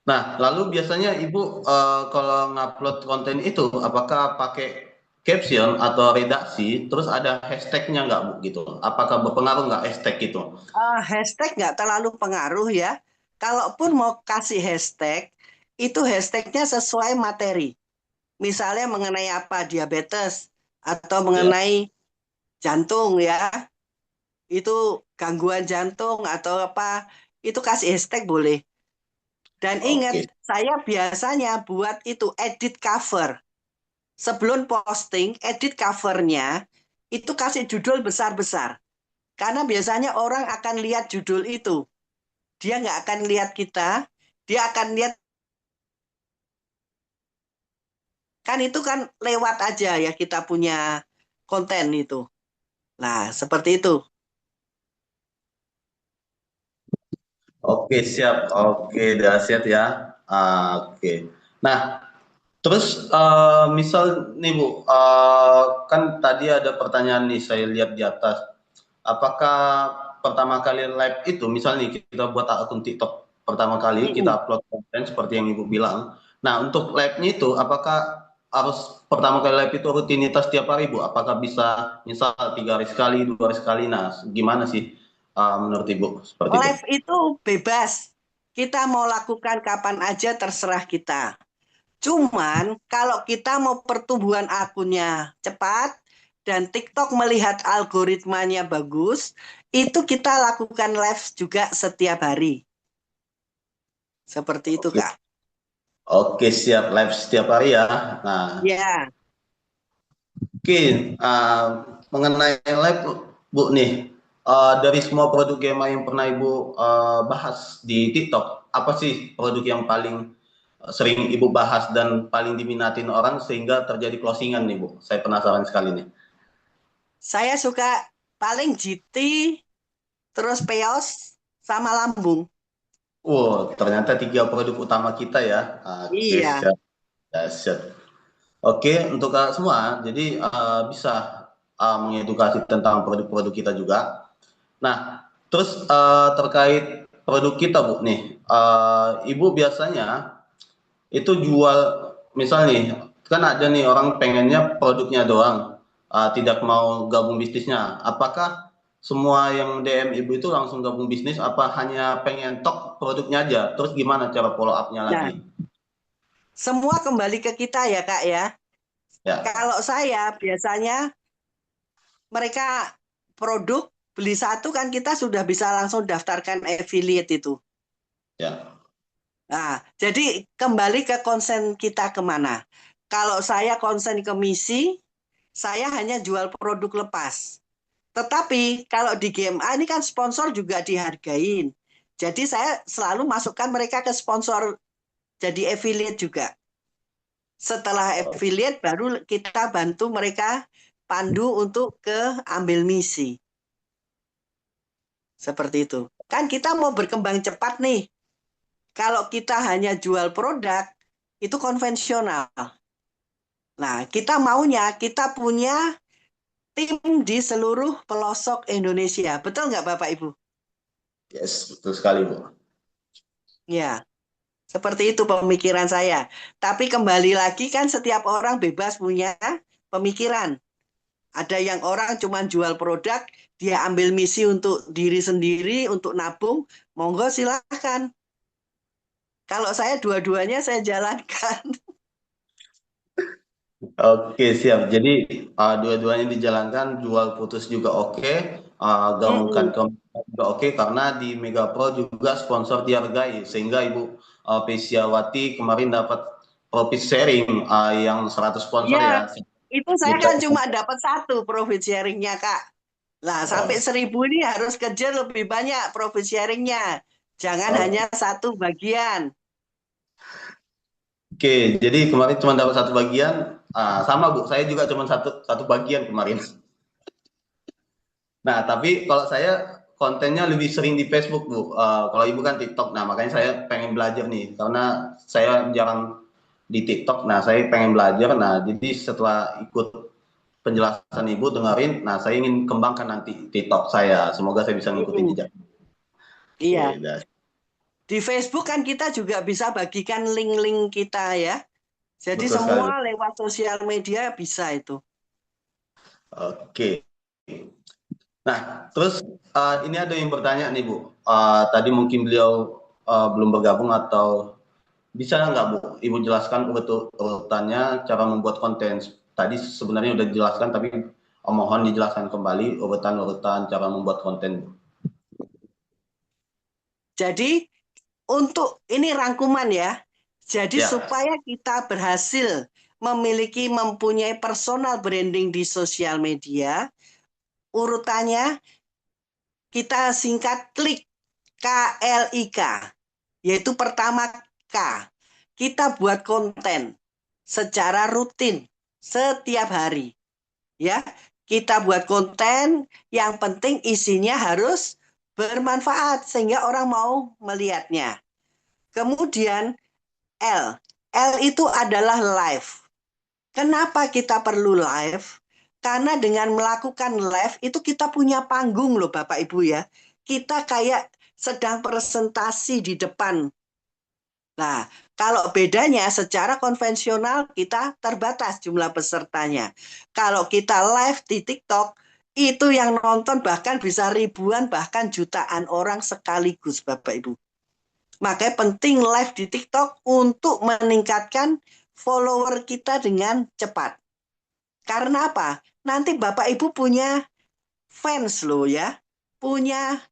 Nah, lalu biasanya Ibu kalau ngupload konten itu apakah pakai caption atau redaksi terus ada hashtagnya nggak Bu gitu? Apakah berpengaruh nggak hashtag itu? Hashtag nggak terlalu pengaruh ya. Kalaupun mau kasih hashtag, itu hashtagnya sesuai materi. Misalnya mengenai apa, diabetes, atau Ya. mengenai jantung ya. Itu gangguan jantung atau apa, itu kasih hashtag boleh. Dan ingat, Oke. saya biasanya buat itu edit cover. Sebelum posting, edit covernya, itu kasih judul besar-besar. Karena biasanya orang akan lihat judul itu. Dia nggak akan lihat kita, dia akan lihat, kan itu kan lewat aja ya kita punya konten itu. Nah, seperti itu. Oke, siap. Oke, dahsyat ya. Oke. Nah, terus misal nih Bu, kan tadi ada pertanyaan nih saya lihat di atas. Apakah pertama kali live itu, misalnya kita buat akun TikTok pertama kali kita upload konten seperti yang Ibu bilang. Nah, untuk live-nya itu apakah harus pertama kali live itu rutinitas tiap hari Bu? Apakah bisa misal 3 hari sekali, 2 hari sekali? Nah, gimana sih menurut Ibu seperti itu? Live itu bebas. Kita mau lakukan kapan aja terserah kita. Cuman kalau kita mau pertumbuhan akunnya cepat dan TikTok melihat algoritmanya bagus, itu kita lakukan live juga setiap hari. Seperti itu, Kak. Oke, siap, live setiap hari ya. Nah, Ya. oke, mengenai live Bu nih, dari semua produk GEMA yang pernah Ibu bahas di TikTok, apa sih produk yang paling sering Ibu bahas dan paling diminatin orang sehingga terjadi closingan nih Bu? Saya penasaran sekali nih. Saya suka paling GT, terus Peos, sama Lambung. Wow, ternyata 3 produk utama kita ya. Oke, Iya. siap. Dahsyat. Oke, untuk semua, jadi bisa mengedukasi tentang produk-produk kita juga. Nah, terus terkait produk kita Bu nih, Ibu biasanya itu jual, misal nih, kan ada nih orang pengennya produknya doang, tidak mau gabung bisnisnya. Apakah semua yang DM Ibu itu langsung gabung bisnis, apa hanya pengen tok produknya aja? Terus gimana cara follow up-nya Nah, lagi? semua kembali ke kita ya, Kak ya. Ya, Kalau saya biasanya mereka produk beli satu kan kita sudah bisa langsung daftarkan affiliate itu. ya. Nah, jadi kembali ke konsen kita kemana. Kalau saya konsen ke misi, saya hanya jual produk lepas. Tetapi kalau di GMA ini kan sponsor juga dihargain. Jadi saya selalu masukkan mereka ke sponsor jadi affiliate juga. Setelah affiliate baru kita bantu mereka pandu untuk ke ambil misi. Seperti itu. Kan kita mau berkembang cepat nih. Kalau kita hanya jual produk, itu konvensional. Nah, kita maunya kita punya tim di seluruh pelosok Indonesia. Betul nggak Bapak Ibu? Yes, betul sekali Bu. Ya, seperti itu pemikiran saya. Tapi kembali lagi kan setiap orang bebas punya pemikiran. Ada yang orang cuma jual produk, dia ambil misi untuk diri sendiri, untuk nabung, monggo silahkan. Kalau saya dua-duanya saya jalankan. Oke, siap. Jadi dua-duanya dijalankan, jual putus juga oke, gabungkan ke Mega juga oke, karena di Mega Pro juga sponsor dihargai, sehingga Ibu Pesiawati kemarin dapat profit sharing yang 100 sponsor Iya, ya. itu saya kan cuma dapat satu profit sharingnya, Kak. Lah, sampai 1.000 ini harus kejar lebih banyak profit sharingnya. Jangan hanya satu bagian. Oke, jadi kemarin cuma dapat satu bagian, sama Bu, saya juga cuma satu bagian kemarin. Nah, tapi kalau saya kontennya lebih sering di Facebook Bu, kalau Ibu kan TikTok, nah makanya saya pengen belajar nih, karena saya jarang di TikTok, nah saya pengen belajar, nah jadi setelah ikut penjelasan Ibu dengerin, nah saya ingin kembangkan nanti TikTok saya, semoga saya bisa ngikutin jejak. Iya. Oke, Di Facebook kan kita juga bisa bagikan link-link kita ya. Jadi betul semua sekali. lewat sosial media bisa itu. Oke. Nah, terus ini ada yang bertanya nih Bu, tadi mungkin beliau belum bergabung atau bisa nggak Bu, Ibu jelaskan urutannya cara membuat konten. Tadi sebenarnya udah dijelaskan, tapi mohon dijelaskan kembali urutan-urutan cara membuat konten Bu. Jadi untuk ini rangkuman ya. Jadi Ya. supaya kita berhasil mempunyai personal branding di sosial media, urutannya kita singkat klik KLIK, yaitu pertama K. Kita buat konten secara rutin setiap hari. Ya, kita buat konten, yang penting isinya harus bermanfaat sehingga orang mau melihatnya. Kemudian L. L itu adalah live. Kenapa kita perlu live? Karena dengan melakukan live itu kita punya panggung loh Bapak Ibu ya. Kita kayak sedang presentasi di depan. Nah, kalau bedanya secara konvensional kita terbatas jumlah pesertanya. Kalau kita live di TikTok, itu yang nonton bahkan bisa ribuan bahkan jutaan orang sekaligus Bapak Ibu. Makanya penting live di TikTok untuk meningkatkan follower kita dengan cepat. Karena apa? Nanti Bapak Ibu punya fans loh ya. Punya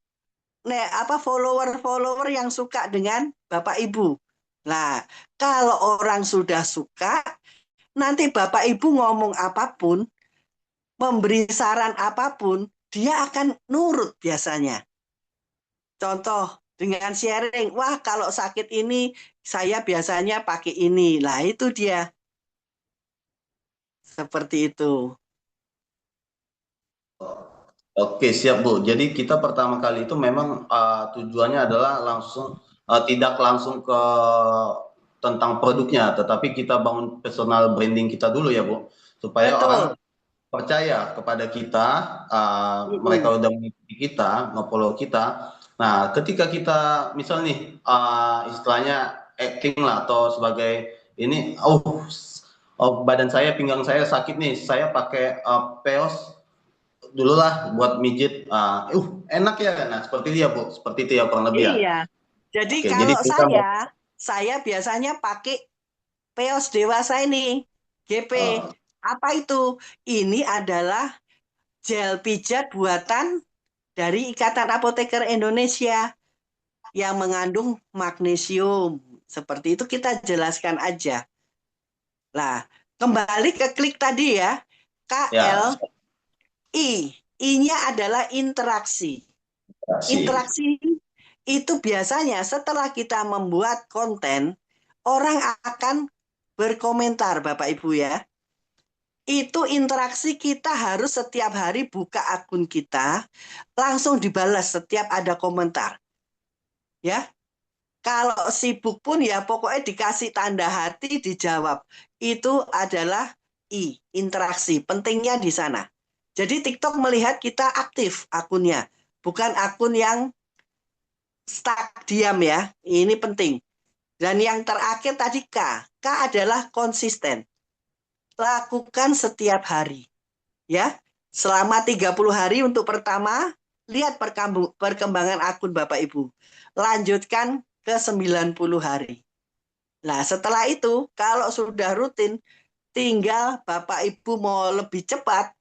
follower-follower yang suka dengan Bapak Ibu. Nah, kalau orang sudah suka, nanti Bapak Ibu ngomong apapun, memberi saran apapun, dia akan nurut biasanya. Contoh, dengan sharing, wah kalau sakit ini, saya biasanya pakai ini. Lah itu dia. Seperti itu. Oke, siap Bu. Jadi kita pertama kali itu memang tujuannya adalah langsung tidak langsung ke tentang produknya, tetapi kita bangun personal branding kita dulu ya Bu, supaya Betul. orang percaya kepada kita, mereka udah mengikuti kita, nge-follow kita. Nah, ketika kita misal nih istilahnya acting lah atau sebagai ini, badan saya, pinggang saya sakit nih, saya pakai peos dulu lah buat mijit, enak ya. Nah, seperti dia Bu, seperti itu ya kurang lebih ya. Iya. Jadi Oke, kalau kita saya biasanya pakai Peos Dewasa ini, GP. Apa itu? Ini adalah gel pijat buatan dari Ikatan Apoteker Indonesia yang mengandung magnesium. Seperti itu kita jelaskan aja. Nah, kembali ke klik tadi ya. KL, I-nya adalah interaksi. Interaksi itu biasanya setelah kita membuat konten, orang akan berkomentar Bapak Ibu ya. Itu interaksi kita harus setiap hari buka akun kita, langsung dibalas setiap ada komentar. Ya. Kalau sibuk pun ya pokoknya dikasih tanda hati, dijawab. Itu adalah I, interaksi. Pentingnya di sana. Jadi TikTok melihat kita aktif akunnya, bukan akun yang stuck diam ya. Ini penting. Dan yang terakhir tadi K. K adalah konsisten. Lakukan setiap hari. Ya. Selama 30 hari untuk pertama, lihat perkembangan akun Bapak Ibu. Lanjutkan ke 90 hari. Nah, setelah itu kalau sudah rutin, tinggal Bapak Ibu mau lebih cepat,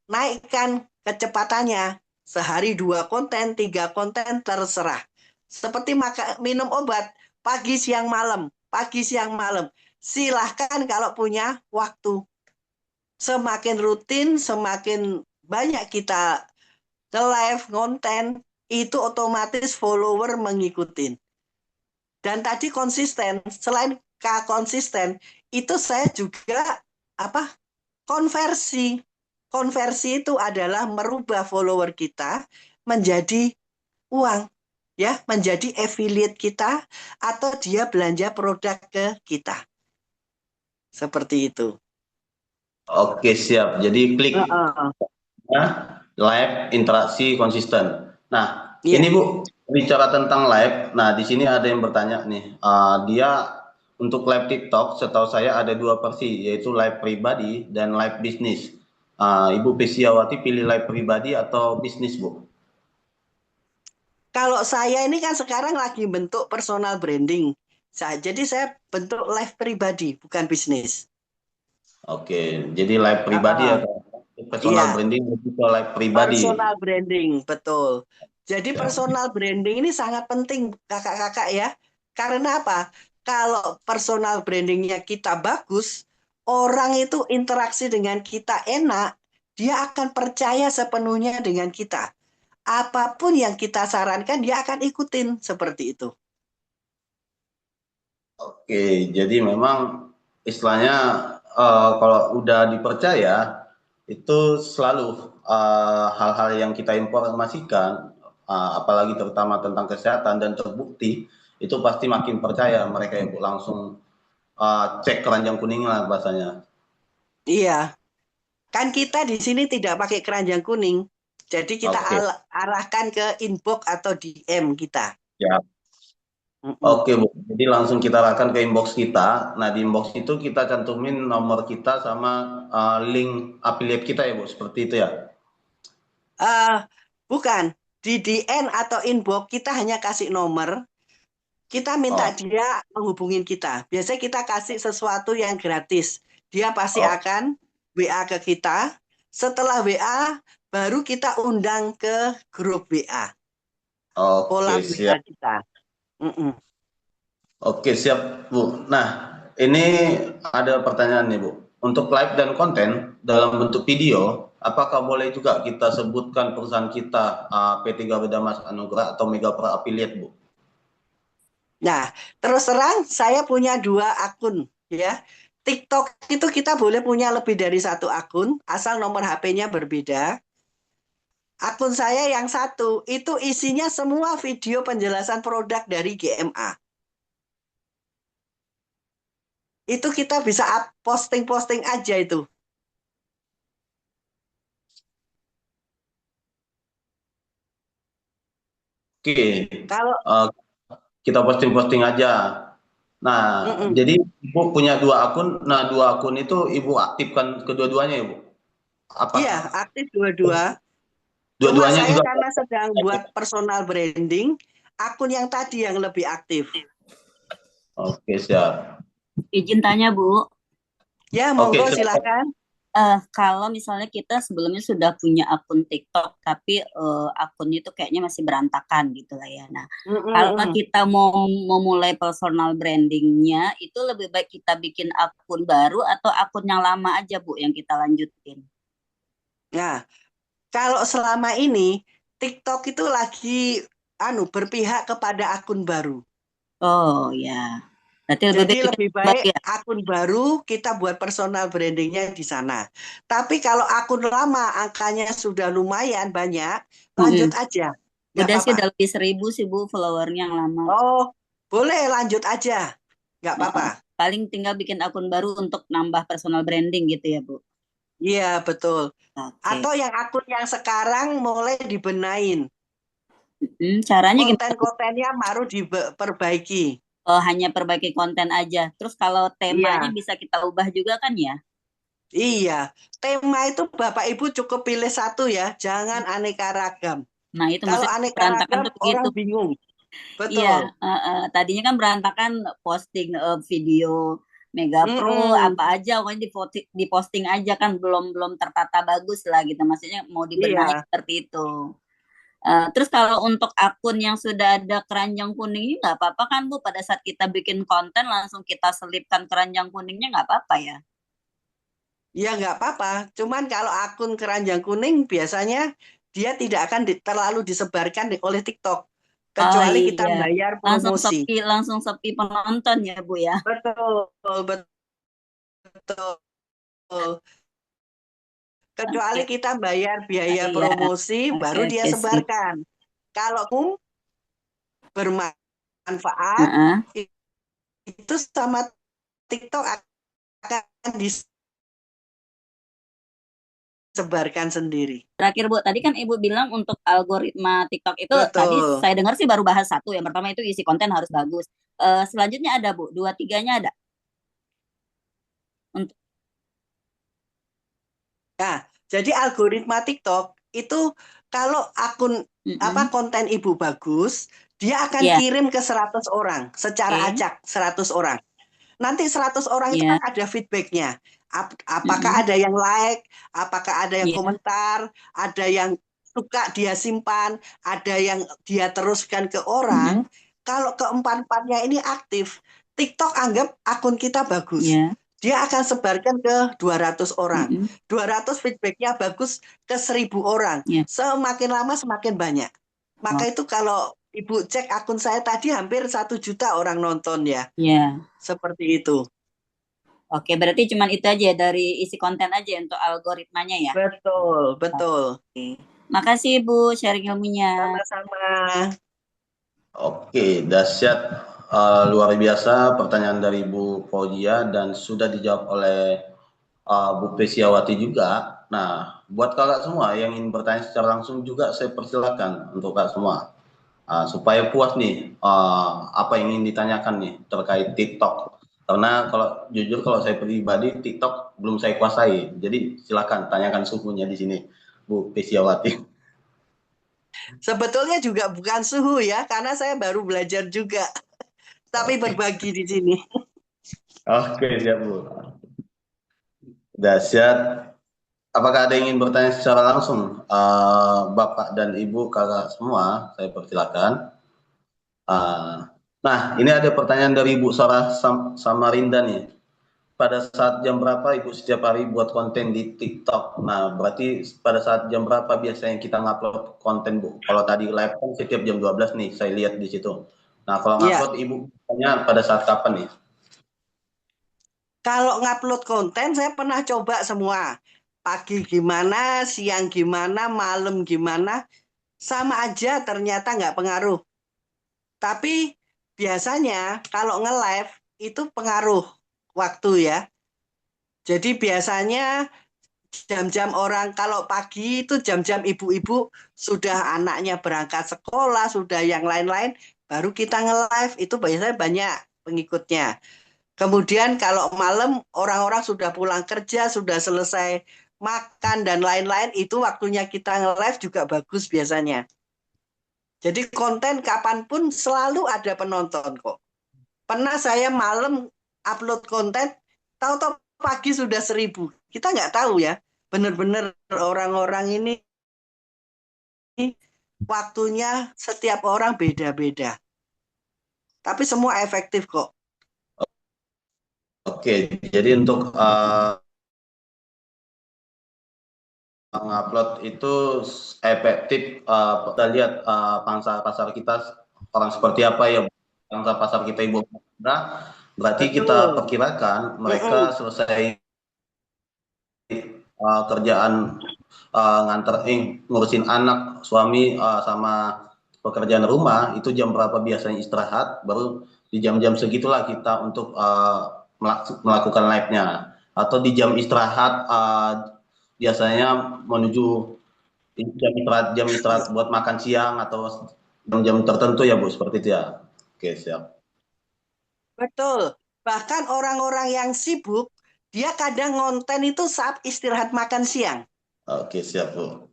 naikkan kecepatannya. Sehari 2 konten, 3 konten, terserah. Seperti minum obat, pagi, siang, malam. Pagi, siang, malam. Silahkan kalau punya waktu. Semakin rutin, semakin banyak kita live, konten, itu otomatis follower mengikuti. Dan tadi konsisten, selain konsisten, itu saya juga konversi. Konversi itu adalah merubah follower kita menjadi uang, ya, menjadi affiliate kita atau dia belanja produk ke kita. Seperti itu. Oke, siap. Jadi klik live, interaksi, konsisten. Nah, ini Bu, bicara tentang live. Nah, di sini ada yang bertanya nih. Dia untuk live TikTok, setahu saya ada 2 versi, yaitu live pribadi dan live bisnis. Ibu Pesiawati pilih live pribadi atau bisnis, Bu? Kalau saya ini kan sekarang lagi bentuk personal branding. Jadi saya bentuk live pribadi, bukan bisnis. Oke, jadi live pribadi ya, personal branding itu live pribadi. Personal branding, betul. Jadi personal branding ini sangat penting kakak-kakak ya. Karena apa? Kalau personal brandingnya kita bagus, orang itu interaksi dengan kita enak, dia akan percaya sepenuhnya dengan kita. Apapun yang kita sarankan, dia akan ikutin seperti itu. Oke, jadi memang istilahnya kalau udah dipercaya, itu selalu hal-hal yang kita informasikan apalagi terutama tentang kesehatan dan terbukti, itu pasti makin percaya mereka ya Bu, langsung cek keranjang kuning lah bahasanya. Iya, kan kita di sini tidak pakai keranjang kuning. Jadi kita Oke. arahkan ke inbox atau DM kita. Ya. Oke Bu, jadi langsung kita arahkan ke inbox kita. Nah di inbox itu kita cantumin nomor kita sama link affiliate kita ya Bu, seperti itu ya? Bukan, di DM atau inbox kita hanya kasih nomor. Kita minta dia menghubungin kita. Biasanya kita kasih sesuatu yang gratis. Dia pasti akan WA ke kita. Setelah WA, baru kita undang ke grup WA. Pola Oke, WA siap. kita. Oke, siap Bu. Nah, ini ada pertanyaan nih Bu. Untuk live dan konten dalam bentuk video, apakah boleh juga kita sebutkan perusahaan kita PT Garuda Mas Anugrah atau Mega Pro Affiliate Bu? Nah, terus terang saya punya 2 akun ya. TikTok itu kita boleh punya lebih dari 1 akun, asal nomor HP-nya berbeda. Akun saya yang satu, itu isinya semua video penjelasan produk dari GMA. Itu kita bisa posting-posting aja itu. Oke, Kalau kita posting-posting aja. Nah, jadi Ibu punya 2 akun. Nah, 2 akun itu Ibu aktifkan kedua-duanya ya Bu? Iya, aktif dua-dua. Cuma Dua-duanya saya juga. karena sedang buat personal branding, akun yang tadi yang lebih aktif. Oke, siap. Izin tanya Bu. Ya, monggo silakan. Kalau misalnya kita sebelumnya sudah punya akun TikTok, tapi akunnya itu kayaknya masih berantakan gitu lah ya. Nah, kalau kita mau memulai personal brandingnya, itu lebih baik kita bikin akun baru atau akun yang lama aja Bu yang kita lanjutin? Nah, kalau selama ini TikTok itu lagi berpihak kepada akun baru. Oh ya. Jadi lebih baik akun baru kita buat personal brandingnya di sana. Tapi kalau akun lama angkanya sudah lumayan banyak, lanjut aja. Udah sih udah lebih 1.000 sih Bu followernya yang lama. Oh, boleh lanjut aja. Nggak apa-apa. Paling tinggal bikin akun baru untuk nambah personal branding gitu ya Bu? Iya, betul. Atau yang akun yang sekarang mulai dibenain. Caranya gimana? Konten-kontennya baru diperbaiki. Oh, hanya perbaiki konten aja. Terus kalau temanya bisa kita ubah juga kan ya? Iya, tema itu Bapak Ibu cukup pilih satu ya, jangan aneka ragam. Nah itu kalau aneka ragam orang bingung. Betul. Iya, tadinya kan berantakan posting video Mega Pro apa aja, pokoknya diposting aja kan belum tertata bagus lah gitu. Maksudnya mau dibenahi seperti itu. Terus kalau untuk akun yang sudah ada keranjang kuning ini nggak apa-apa kan Bu? Pada saat kita bikin konten langsung kita selipkan keranjang kuningnya nggak apa-apa ya? Ya nggak apa-apa. Cuman kalau akun keranjang kuning biasanya dia tidak akan terlalu disebarkan oleh TikTok. Kecuali kita bayar promosi. Langsung sepi penonton ya Bu ya? Betul. Kecuali kita bayar biaya promosi, baru dia sebarkan. Kalau bermanfaat, itu sama TikTok akan disebarkan sendiri. Terakhir Bu, tadi kan Ibu bilang untuk algoritma TikTok itu tadi saya dengar sih baru bahas 1. Yang pertama itu isi konten harus bagus. Selanjutnya ada Bu, 2-3-nya ada? Nah, jadi algoritma TikTok itu kalau akun konten Ibu bagus, dia akan kirim ke 100 orang secara acak, 100 orang. Nanti 100 orang itu kan ada feedbacknya. Apakah ada yang like, apakah ada yang komentar, ada yang suka dia simpan, ada yang dia teruskan ke orang. Kalau keempat-empatnya ini aktif, TikTok anggap akun kita bagus. Dia akan sebarkan ke 200 orang. 200 feedbacknya bagus ke 1.000 orang. Semakin lama semakin banyak. Maka itu kalau Ibu cek akun saya tadi hampir 1 juta orang nonton ya. Seperti itu. Oke, berarti cuma itu aja dari isi konten aja untuk algoritmanya ya? Betul. Makasih Ibu sharing ilmunya. Sama-sama. Oke, dahsyat. Luar biasa pertanyaan dari Bu Fauzia dan sudah dijawab oleh Bu Pesiawati juga. Nah, buat kakak semua yang ingin bertanya secara langsung juga saya persilakan untuk kakak semua. Supaya puas nih apa yang ingin ditanyakan nih terkait TikTok. Karena kalau jujur kalau saya pribadi TikTok belum saya kuasai. Jadi silakan tanyakan suhunya di sini, Bu Pesiawati. Sebetulnya juga bukan suhu ya, karena saya baru belajar juga. Tapi berbagi di sini. Oke, siap Bu. Dahsyat. Apakah ada yang ingin bertanya secara langsung? Bapak dan Ibu, kakak semua, saya persilakan. Nah, ini ada pertanyaan dari Ibu Sarah Samarinda nih. Pada saat jam berapa Ibu setiap hari buat konten di TikTok? Nah, berarti pada saat jam berapa biasanya kita ngupload konten, Bu? Kalau tadi live kan setiap jam 12 nih, saya lihat di situ. Nah, kalau ngupload Ibu tanya pada saat kapan nih? Kalau ngupload konten saya pernah coba semua. Pagi gimana, siang gimana, malam gimana, sama aja ternyata nggak pengaruh. Tapi biasanya kalau nge-live itu pengaruh waktu ya. Jadi biasanya jam-jam orang kalau pagi itu jam-jam ibu-ibu sudah anaknya berangkat sekolah, sudah yang lain-lain, baru kita nge-live itu biasanya banyak pengikutnya. Kemudian kalau malam orang-orang sudah pulang kerja, sudah selesai makan dan lain-lain, itu waktunya kita nge-live juga bagus biasanya. Jadi konten kapanpun selalu ada penonton kok. Pernah saya malam upload konten, tahu-tahu pagi sudah 1000. Kita nggak tahu ya, benar-benar orang-orang ini waktunya setiap orang beda-beda. Tapi semua efektif kok. Oke, jadi untuk mengupload itu efektif. Kita lihat pangsa pasar kita orang seperti apa ya, pangsa pasar kita Ibu. Berarti kita perkirakan mereka selesai kerjaan ngurusin anak, suami sama pekerjaan rumah itu jam berapa biasanya istirahat, baru di jam-jam segitulah kita untuk melakukan live-nya. Atau di jam istirahat biasanya menuju jam istirahat buat makan siang atau jam-jam tertentu ya Bu, seperti itu ya. Oke, siap. Betul. Bahkan orang-orang yang sibuk, dia kadang ngonten itu saat istirahat makan siang. Oke, siap Bu.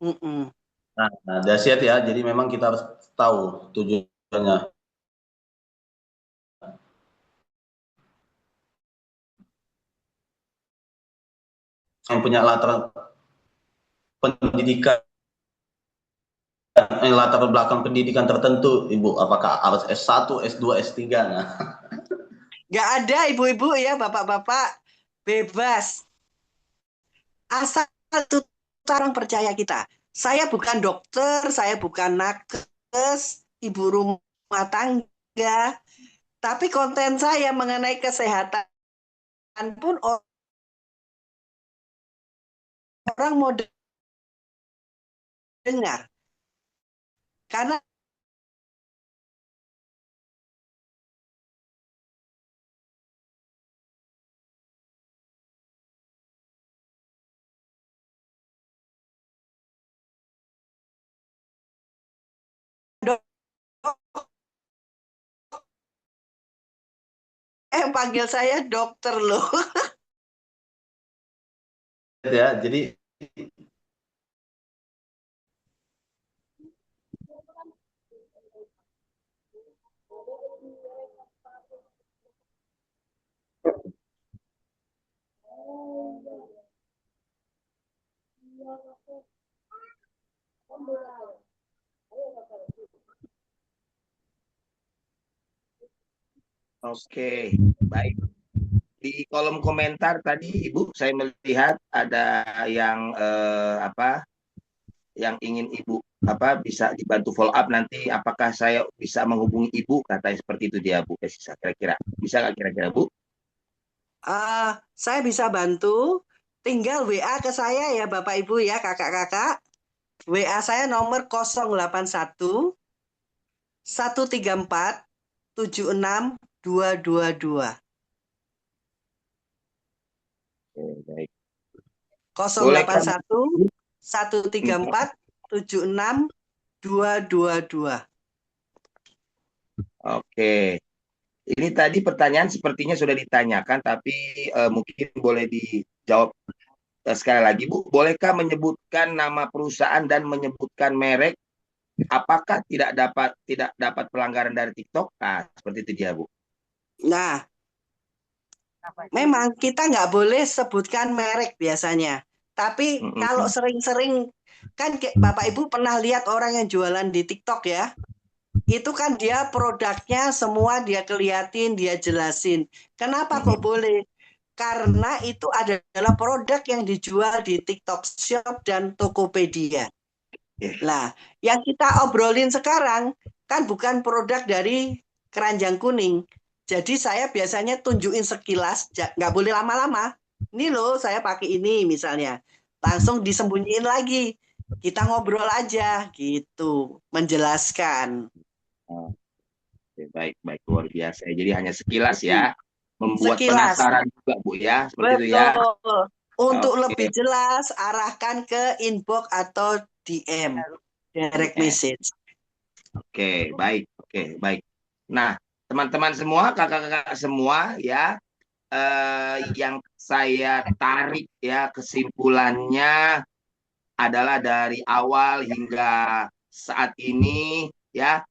Mm-mm. Nah, dahsyat ya. Jadi memang kita harus tahu tujuannya. Yang punya latar pendidikan, latar belakang pendidikan tertentu, Ibu, apakah harus S1, S2, S3? Nah. Nggak ada ibu-ibu ya, bapak-bapak, bebas. Asal itu orang percaya kita. Saya bukan dokter, saya bukan nakes, ibu rumah tangga, tapi konten saya mengenai kesehatan pun orang mau dengar. Karena panggil saya dokter loh. Ya, jadi Oke, baik. Di kolom komentar tadi Ibu saya melihat ada yang yang ingin Ibu bisa dibantu follow up nanti, apakah saya bisa menghubungi Ibu, katanya seperti itu dia Bu. Kira-kira bisa nggak kira-kira Bu? Saya bisa bantu, tinggal WA ke saya ya Bapak Ibu ya, kakak-kakak. WA saya nomor 081 134 76 222. Baik. 081 134 76 222. Oke. Ini tadi pertanyaan sepertinya sudah ditanyakan, tapi mungkin boleh dijawab sekali lagi, Bu. Bolehkah menyebutkan nama perusahaan dan menyebutkan merek? Apakah tidak dapat pelanggaran dari TikTok? Nah, seperti itu dia, Bu. Nah, memang kita nggak boleh sebutkan merek biasanya. Tapi kalau sering-sering, kan Bapak Ibu pernah lihat orang yang jualan di TikTok ya? Itu kan dia produknya semua dia keliatin, dia jelasin. Kenapa kok boleh? Karena itu adalah produk yang dijual di TikTok Shop dan Tokopedia. Nah, yang kita obrolin sekarang kan bukan produk dari Keranjang Kuning. Jadi saya biasanya tunjukin sekilas, nggak boleh lama-lama. Ini loh saya pakai ini misalnya. Langsung disembunyiin lagi. Kita ngobrol aja gitu, menjelaskan. Baik, luar biasa. Jadi hanya sekilas ya, membuat Sekilas. penasaran juga, Bu ya, seperti itu ya. Untuk lebih jelas, arahkan ke inbox atau DM, direct message. Oke, baik. Nah, teman-teman semua, kakak-kakak semua ya, yang saya tarik ya kesimpulannya adalah dari awal hingga saat ini ya,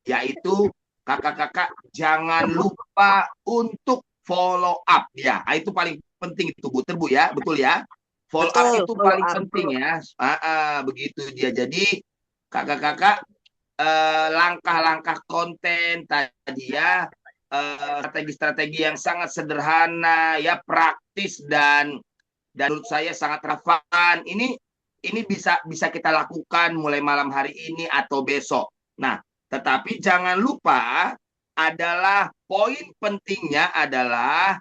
yaitu kakak-kakak jangan lupa untuk follow up ya. Itu paling penting itu Bu, ya, betul ya. Follow up itu paling penting ya. Begitu dia. Jadi kakak-kakak langkah-langkah konten tadi ya, strategi-strategi yang sangat sederhana ya, praktis dan menurut saya sangat relevan. Ini bisa kita lakukan mulai malam hari ini atau besok. Nah, tetapi jangan lupa adalah poin pentingnya adalah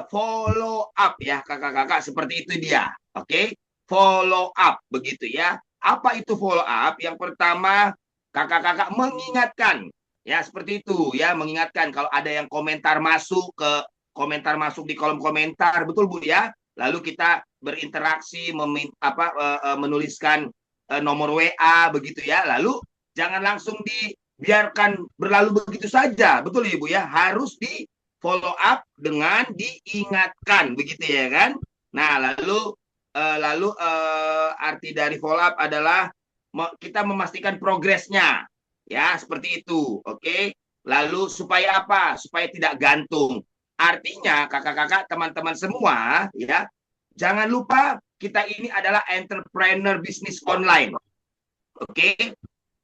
follow up ya kakak-kakak, seperti itu dia. Oke, follow up begitu ya. Apa itu follow up? Yang pertama kakak-kakak mengingatkan ya, seperti itu ya, mengingatkan kalau ada yang komentar masuk di kolom komentar, betul Bu ya. Lalu kita berinteraksi menuliskan nomor WA begitu ya. Lalu jangan langsung dibiarkan berlalu begitu saja, betul ya Bu ya, harus di follow up dengan diingatkan begitu ya kan. Nah, lalu arti dari follow up adalah kita memastikan progresnya ya, seperti itu. Oke. Lalu supaya apa? Supaya tidak gantung. Artinya kakak-kakak, teman-teman semua ya, jangan lupa kita ini adalah entrepreneur bisnis online. Oke.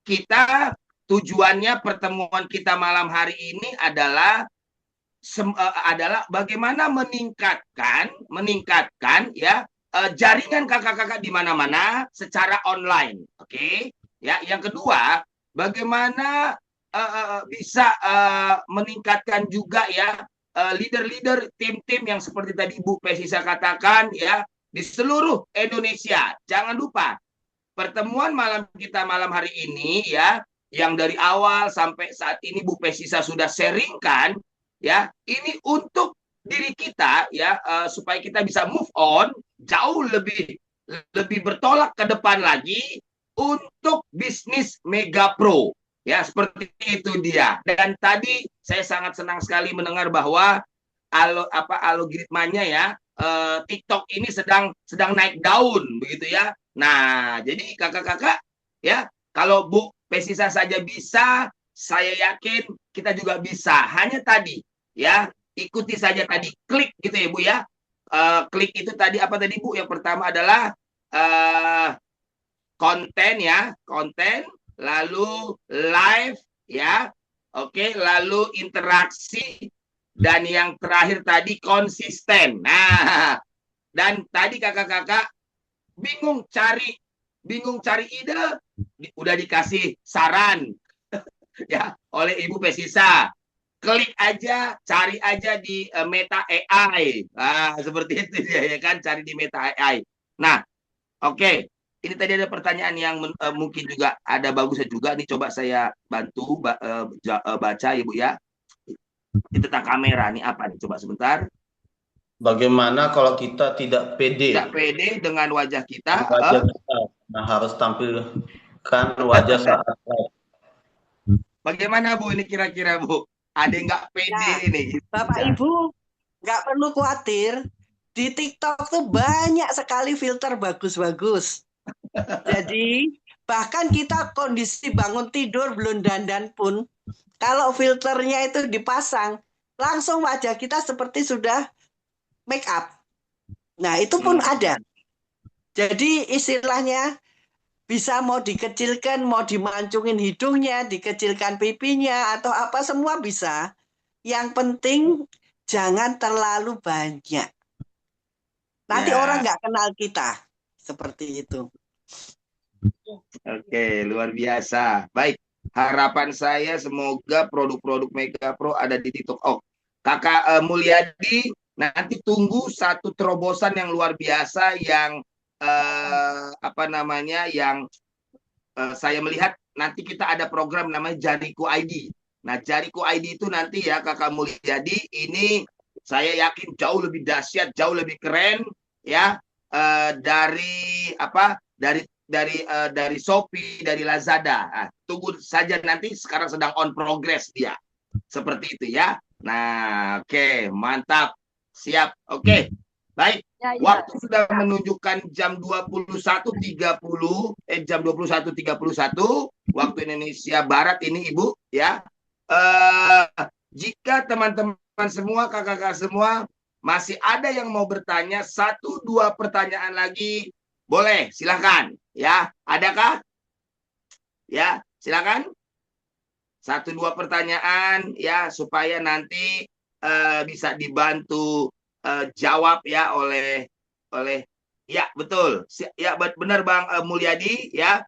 Kita tujuannya pertemuan kita malam hari ini adalah bagaimana meningkatkan ya jaringan kakak-kakak di mana-mana secara online. Oke. Ya, yang kedua, bagaimana bisa meningkatkan juga ya leader-leader tim-tim yang seperti tadi Bu Pesisa katakan ya, di seluruh Indonesia. Jangan lupa pertemuan malam kita malam hari ini ya, yang dari awal sampai saat ini Bu Pesisa sudah sharingkan ya, ini untuk diri kita ya, supaya kita bisa move on jauh lebih bertolak ke depan lagi untuk bisnis Mega Pro. Ya, seperti itu dia. Dan tadi saya sangat senang sekali mendengar bahwa algoritmanya ya, TikTok ini sedang naik daun begitu ya. Nah, jadi kakak-kakak ya, kalau Bu Pesisa saja bisa, saya yakin kita juga bisa. Hanya tadi ya, ikuti saja tadi, klik gitu ya Bu ya. Klik itu tadi apa tadi Bu? Yang pertama adalah konten ya, konten, lalu live ya, oke, lalu interaksi, dan yang terakhir tadi konsisten. Nah, dan tadi kakak-kakak bingung cari ide, udah dikasih saran ya oleh Ibu Pesisa. Klik aja, cari aja di Meta AI. Nah, seperti itu ya kan, cari di Meta AI. Nah, oke. ini tadi ada pertanyaan yang mungkin juga ada bagusnya juga nih, coba saya bantu baca Ibu ya. Ini tentang kamera nih, apa nih? Coba sebentar. Bagaimana kalau kita tidak pede? Tidak pede dengan wajah kita. Wajah kita. Nah, harus tampilkan wajah saat live. Bagaimana Bu ini kira-kira Bu? Ada yang nggak pede ini? Bapak Ibu nggak perlu khawatir. Di TikTok tuh banyak sekali filter bagus-bagus. Jadi bahkan kita kondisi bangun tidur belum dandan pun, kalau filternya itu dipasang, langsung wajah kita seperti sudah make up. Nah, itu pun ada. Jadi istilahnya bisa mau dikecilkan, mau dimancungin hidungnya, dikecilkan pipinya, atau apa, semua bisa. Yang penting jangan terlalu banyak. Nanti orang nggak kenal kita. Seperti itu. Oke, luar biasa. Baik, harapan saya semoga produk-produk Mega Pro ada di TikTok. Oh, Kakak Mulyadi, nanti tunggu satu terobosan yang luar biasa yang apa namanya, yang saya melihat nanti kita ada program namanya Jariku ID. Nah, Jariku ID itu nanti ya Kakak Mulyadi, ini saya yakin jauh lebih dahsyat, jauh lebih keren ya, dari apa? Dari Shopee, dari Lazada. Nah, tunggu saja nanti, sekarang sedang on progress dia. Seperti itu ya. Nah, oke, mantap. Siap. Oke. Baik. Waktu sudah menunjukkan jam 21.30, jam 21.31 waktu Indonesia Barat ini Ibu ya. Jika teman-teman semua, kakak-kakak semua masih ada yang mau bertanya, 1-2 pertanyaan lagi, boleh, silakan ya. Adakah? Ya, silakan. 1-2 pertanyaan ya, supaya nanti bisa dibantu jawab ya oleh ya, betul ya, benar Bang Mulyadi ya,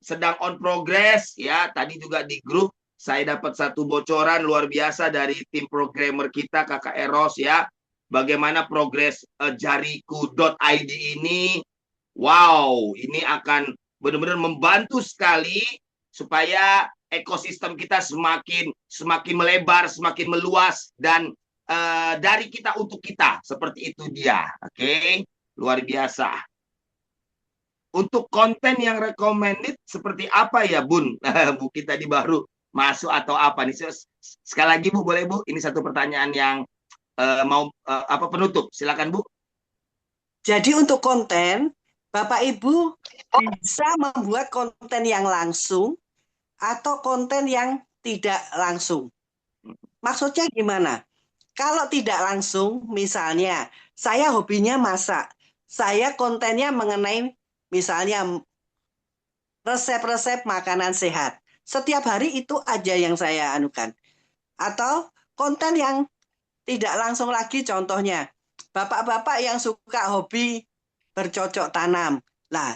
sedang on progress ya. Tadi juga di grup saya dapat satu bocoran luar biasa dari tim programmer kita Kakak Eros ya, bagaimana progres jariku.id ini. Wow, ini akan benar-benar membantu sekali supaya ekosistem kita semakin melebar, semakin meluas, dan dari kita untuk kita, seperti itu dia. Oke, luar biasa. Untuk konten yang recommended seperti apa ya Bun? Bu kita di baru masuk atau apa nih? Sekali lagi Bu, boleh Bu? Ini satu pertanyaan yang mau apa penutup. Silakan Bu. Jadi untuk konten, Bapak Ibu bisa membuat konten yang langsung atau konten yang tidak langsung. Maksudnya gimana? Kalau tidak langsung, misalnya saya hobinya masak, saya kontennya mengenai misalnya resep-resep makanan sehat. Setiap hari itu aja yang saya anukan. Atau konten yang tidak langsung lagi, contohnya bapak-bapak yang suka hobi bercocok tanam. Lah,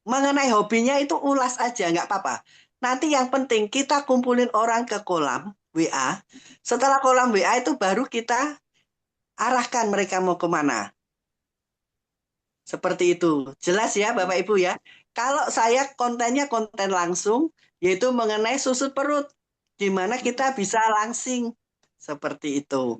mengenai hobinya itu ulas aja, nggak apa-apa. Nanti yang penting kita kumpulin orang ke kolam WA. Setelah kolam WA itu baru kita arahkan mereka mau kemana. Seperti itu. Jelas ya Bapak Ibu ya. Kalau saya kontennya konten langsung, yaitu mengenai susut perut. Gimana kita bisa langsing. Seperti itu.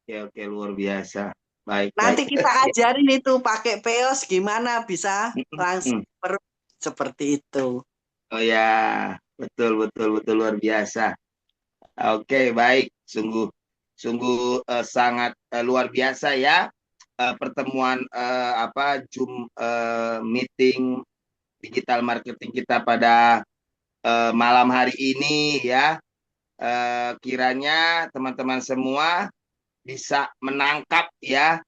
Oke, luar biasa. Baik. Nanti kita ajarin itu pakai peos gimana bisa langsing perut. Seperti itu. Oh ya, betul luar biasa. Oke, baik. Sungguh sangat luar biasa ya pertemuan Zoom meeting digital marketing kita pada malam hari ini ya. Kiranya teman-teman semua bisa menangkap ya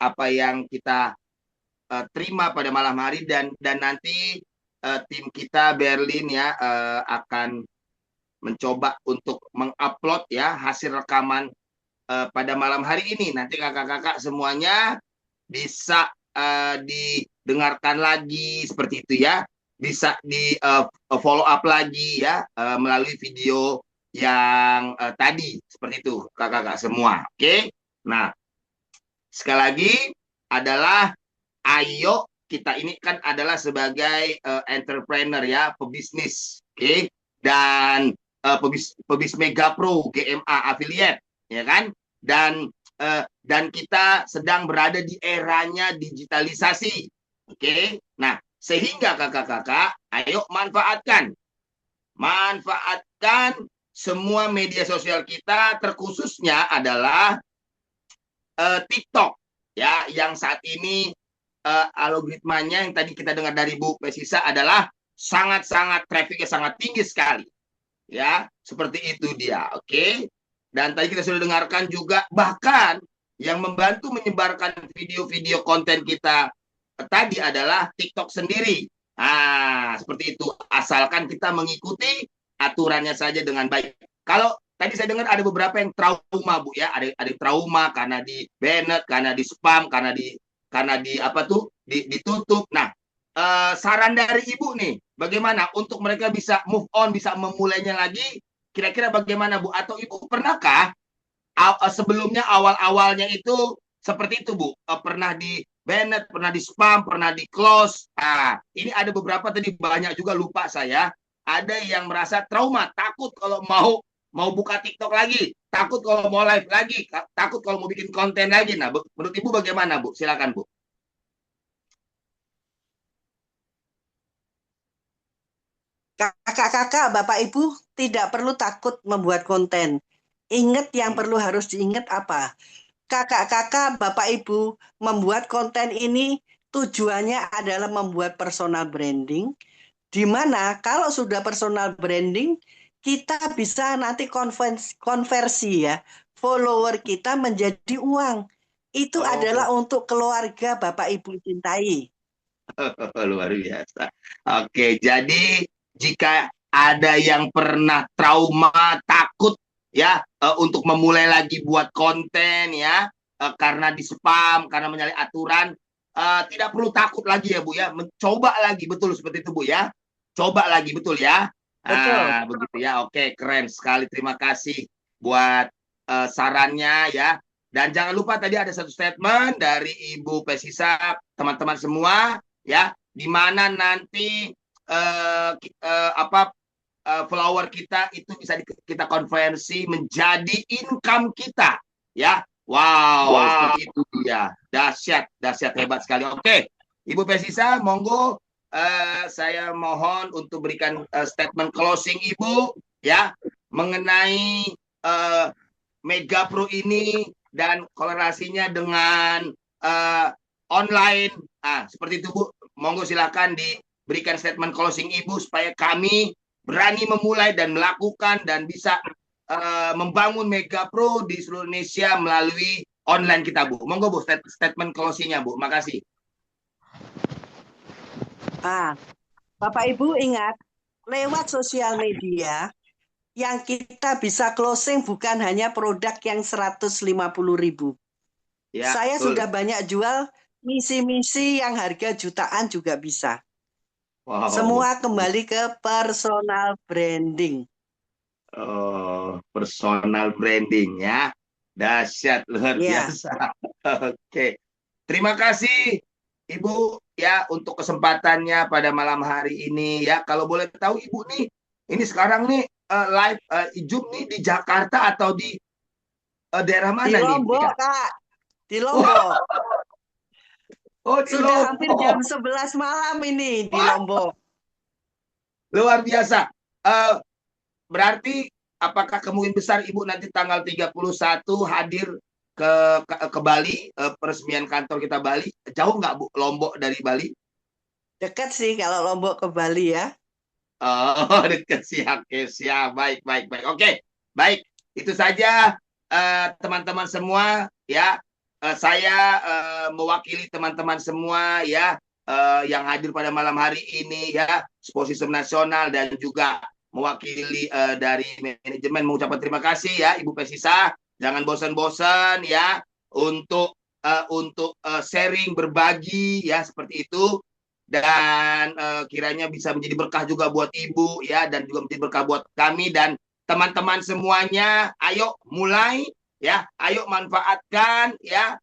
apa yang kita terima pada malam hari, dan nanti tim kita Berlin ya akan mencoba untuk mengupload ya hasil rekaman pada malam hari ini. Nanti kakak-kakak semuanya bisa didengarkan lagi seperti itu ya, bisa di follow up lagi ya melalui video yang tadi seperti itu kakak-kakak semua. Oke. Nah, sekali lagi adalah ayo kita ini kan adalah sebagai entrepreneur ya, pebisnis, oke? Dan pebisnis Mega Pro, GMA affiliate, ya kan? Dan kita sedang berada di eranya digitalisasi, oke? Nah, sehingga kakak-kakak, ayo manfaatkan semua media sosial kita, terkhususnya adalah TikTok, ya, yang saat ini algoritmanya yang tadi kita dengar dari Bu Pesisa adalah sangat-sangat trafficnya sangat tinggi sekali, ya, seperti itu dia, oke? Dan tadi kita sudah dengarkan juga bahkan yang membantu menyebarkan video-video konten kita tadi adalah TikTok sendiri. Seperti itu, asalkan kita mengikuti aturannya saja dengan baik. Kalau tadi saya dengar ada beberapa yang trauma, Bu, ya, ada yang trauma karena di banned, karena di spam, karena di apa tuh ditutup. Nah, saran dari Ibu nih, bagaimana untuk mereka bisa move on, bisa memulainya lagi? Kira-kira bagaimana, Bu? Atau Ibu pernahkah sebelumnya awal-awalnya itu seperti itu, Bu? Pernah di banned, pernah di spam, pernah di close. Ini ada beberapa tadi, banyak juga lupa saya. Ada yang merasa trauma, takut kalau mau buka TikTok lagi, takut kalau mau live lagi, takut kalau mau bikin konten lagi. Nah, menurut Ibu bagaimana, Bu? Silakan, Bu. Kakak-kakak, Bapak Ibu tidak perlu takut membuat konten. Ingat yang perlu harus diingat apa? Kakak-kakak, Bapak Ibu membuat konten ini tujuannya adalah membuat personal branding, di mana kalau sudah personal branding, kita bisa nanti konversi ya, follower kita menjadi uang. Itu adalah untuk keluarga Bapak Ibu cintai. Luar biasa. Oke, jadi jika ada yang pernah trauma, takut ya untuk memulai lagi buat konten ya, karena di spam, karena menyalahi aturan, tidak perlu takut lagi ya, Bu, ya. Mencoba lagi, betul seperti itu, Bu, ya. Coba lagi, betul ya. Betul. Begitu ya. Oke, keren sekali. Terima kasih buat sarannya ya. Dan jangan lupa tadi ada satu statement dari Ibu Pesisa, teman-teman semua ya, di mana nanti follower kita itu bisa kita konversi menjadi income kita ya. Wow. Seperti itu dia. Dahsyat hebat sekali. Oke, Ibu Pesisa, monggo saya mohon untuk berikan statement closing Ibu ya mengenai Mega Pro ini dan korelasinya dengan online. Seperti itu, Bu. Monggo silakan diberikan statement closing Ibu supaya kami berani memulai dan melakukan dan bisa membangun Mega Pro di seluruh Indonesia melalui online kita, Bu. Monggo, Bu, statement closingnya, Bu. Makasih. Bapak Ibu ingat, lewat sosial media yang kita bisa closing bukan hanya produk yang 150.000. Ya, saya betul. Sudah banyak jual misi-misi yang harga jutaan juga bisa. Wow. Semua kembali ke personal branding. Personal branding ya. Dahsyat, luar biasa. Oke. Terima kasih Ibu ya untuk kesempatannya pada malam hari ini ya. Kalau boleh tahu Ibu nih, ini sekarang nih live Zoom nih di Jakarta atau di daerah mana nih? Di Lombok, Kak. Di Lombok. Sudah hampir jam 11 malam ini di Lombok. Luar biasa. Berarti apakah kemungkinan besar Ibu nanti tanggal 31 hadir ke Bali, peresmian kantor kita Bali? Jauh nggak, Bu, Lombok dari Bali? Dekat sih kalau Lombok ke Bali ya. Oh, dekat sih. Oke, siap. Baik. Oke, baik. Itu saja teman-teman semua ya. Saya mewakili teman-teman semua ya yang hadir pada malam hari ini ya, Sportsism Nasional, dan juga mewakili dari manajemen mengucapkan terima kasih ya Ibu Pesisa. Jangan bosan-bosan ya untuk sharing, berbagi ya, seperti itu, dan kiranya bisa menjadi berkah juga buat Ibu ya, dan juga menjadi berkah buat kami dan teman-teman semuanya. Ayo mulai ya, ayo manfaatkan ya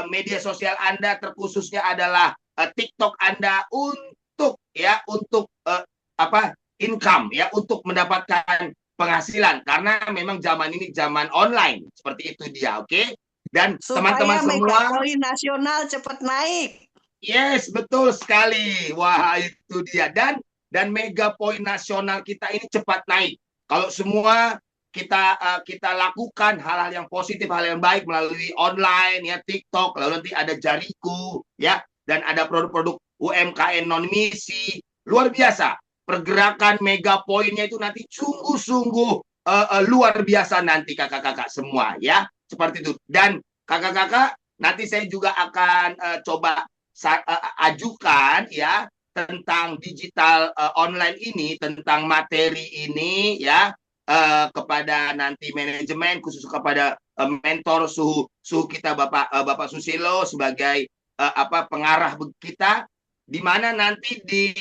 media sosial Anda, terkhususnya adalah TikTok Anda untuk income ya, untuk mendapatkan penghasilan, karena memang zaman ini zaman online, seperti itu dia. Oke. Dan teman-teman Supaya semua, Megapoin nasional cepat naik. yes, betul sekali. Wah, itu dia. Dan Megapoin nasional kita ini cepat naik. Kalau semua kita lakukan hal-hal yang positif, hal yang baik melalui online ya, TikTok, lalu nanti ada Jariku ya, dan ada produk-produk UMKM non misi, luar biasa. Pergerakan Megapoinnya itu nanti sungguh-sungguh luar biasa nanti kakak-kakak semua ya, seperti itu. Dan kakak-kakak nanti saya juga akan coba ajukan ya tentang digital online ini, tentang materi ini ya, kepada nanti manajemen, khusus kepada mentor suhu kita Bapak Susilo sebagai pengarah kita, di mana nanti di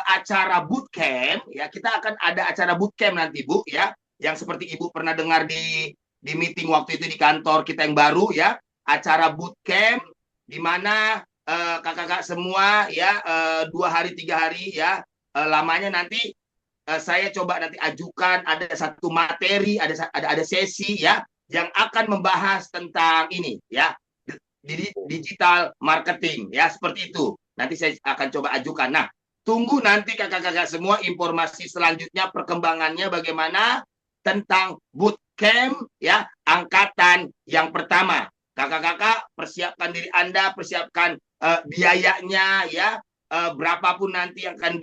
acara bootcamp ya, kita akan ada acara bootcamp nanti Bu ya, yang seperti Ibu pernah dengar di meeting waktu itu di kantor kita yang baru ya, acara bootcamp di mana kakak-kakak semua ya 2 hari 3 hari ya lamanya nanti. Saya coba nanti ajukan ada satu materi, ada sesi ya yang akan membahas tentang ini ya, digital marketing ya, seperti itu. Nanti saya akan coba ajukan. Nah, tunggu nanti kakak-kakak semua informasi selanjutnya, perkembangannya bagaimana tentang bootcamp ya, angkatan yang pertama. Kakak-kakak persiapkan diri Anda, persiapkan biayanya ya. Berapapun nanti yang akan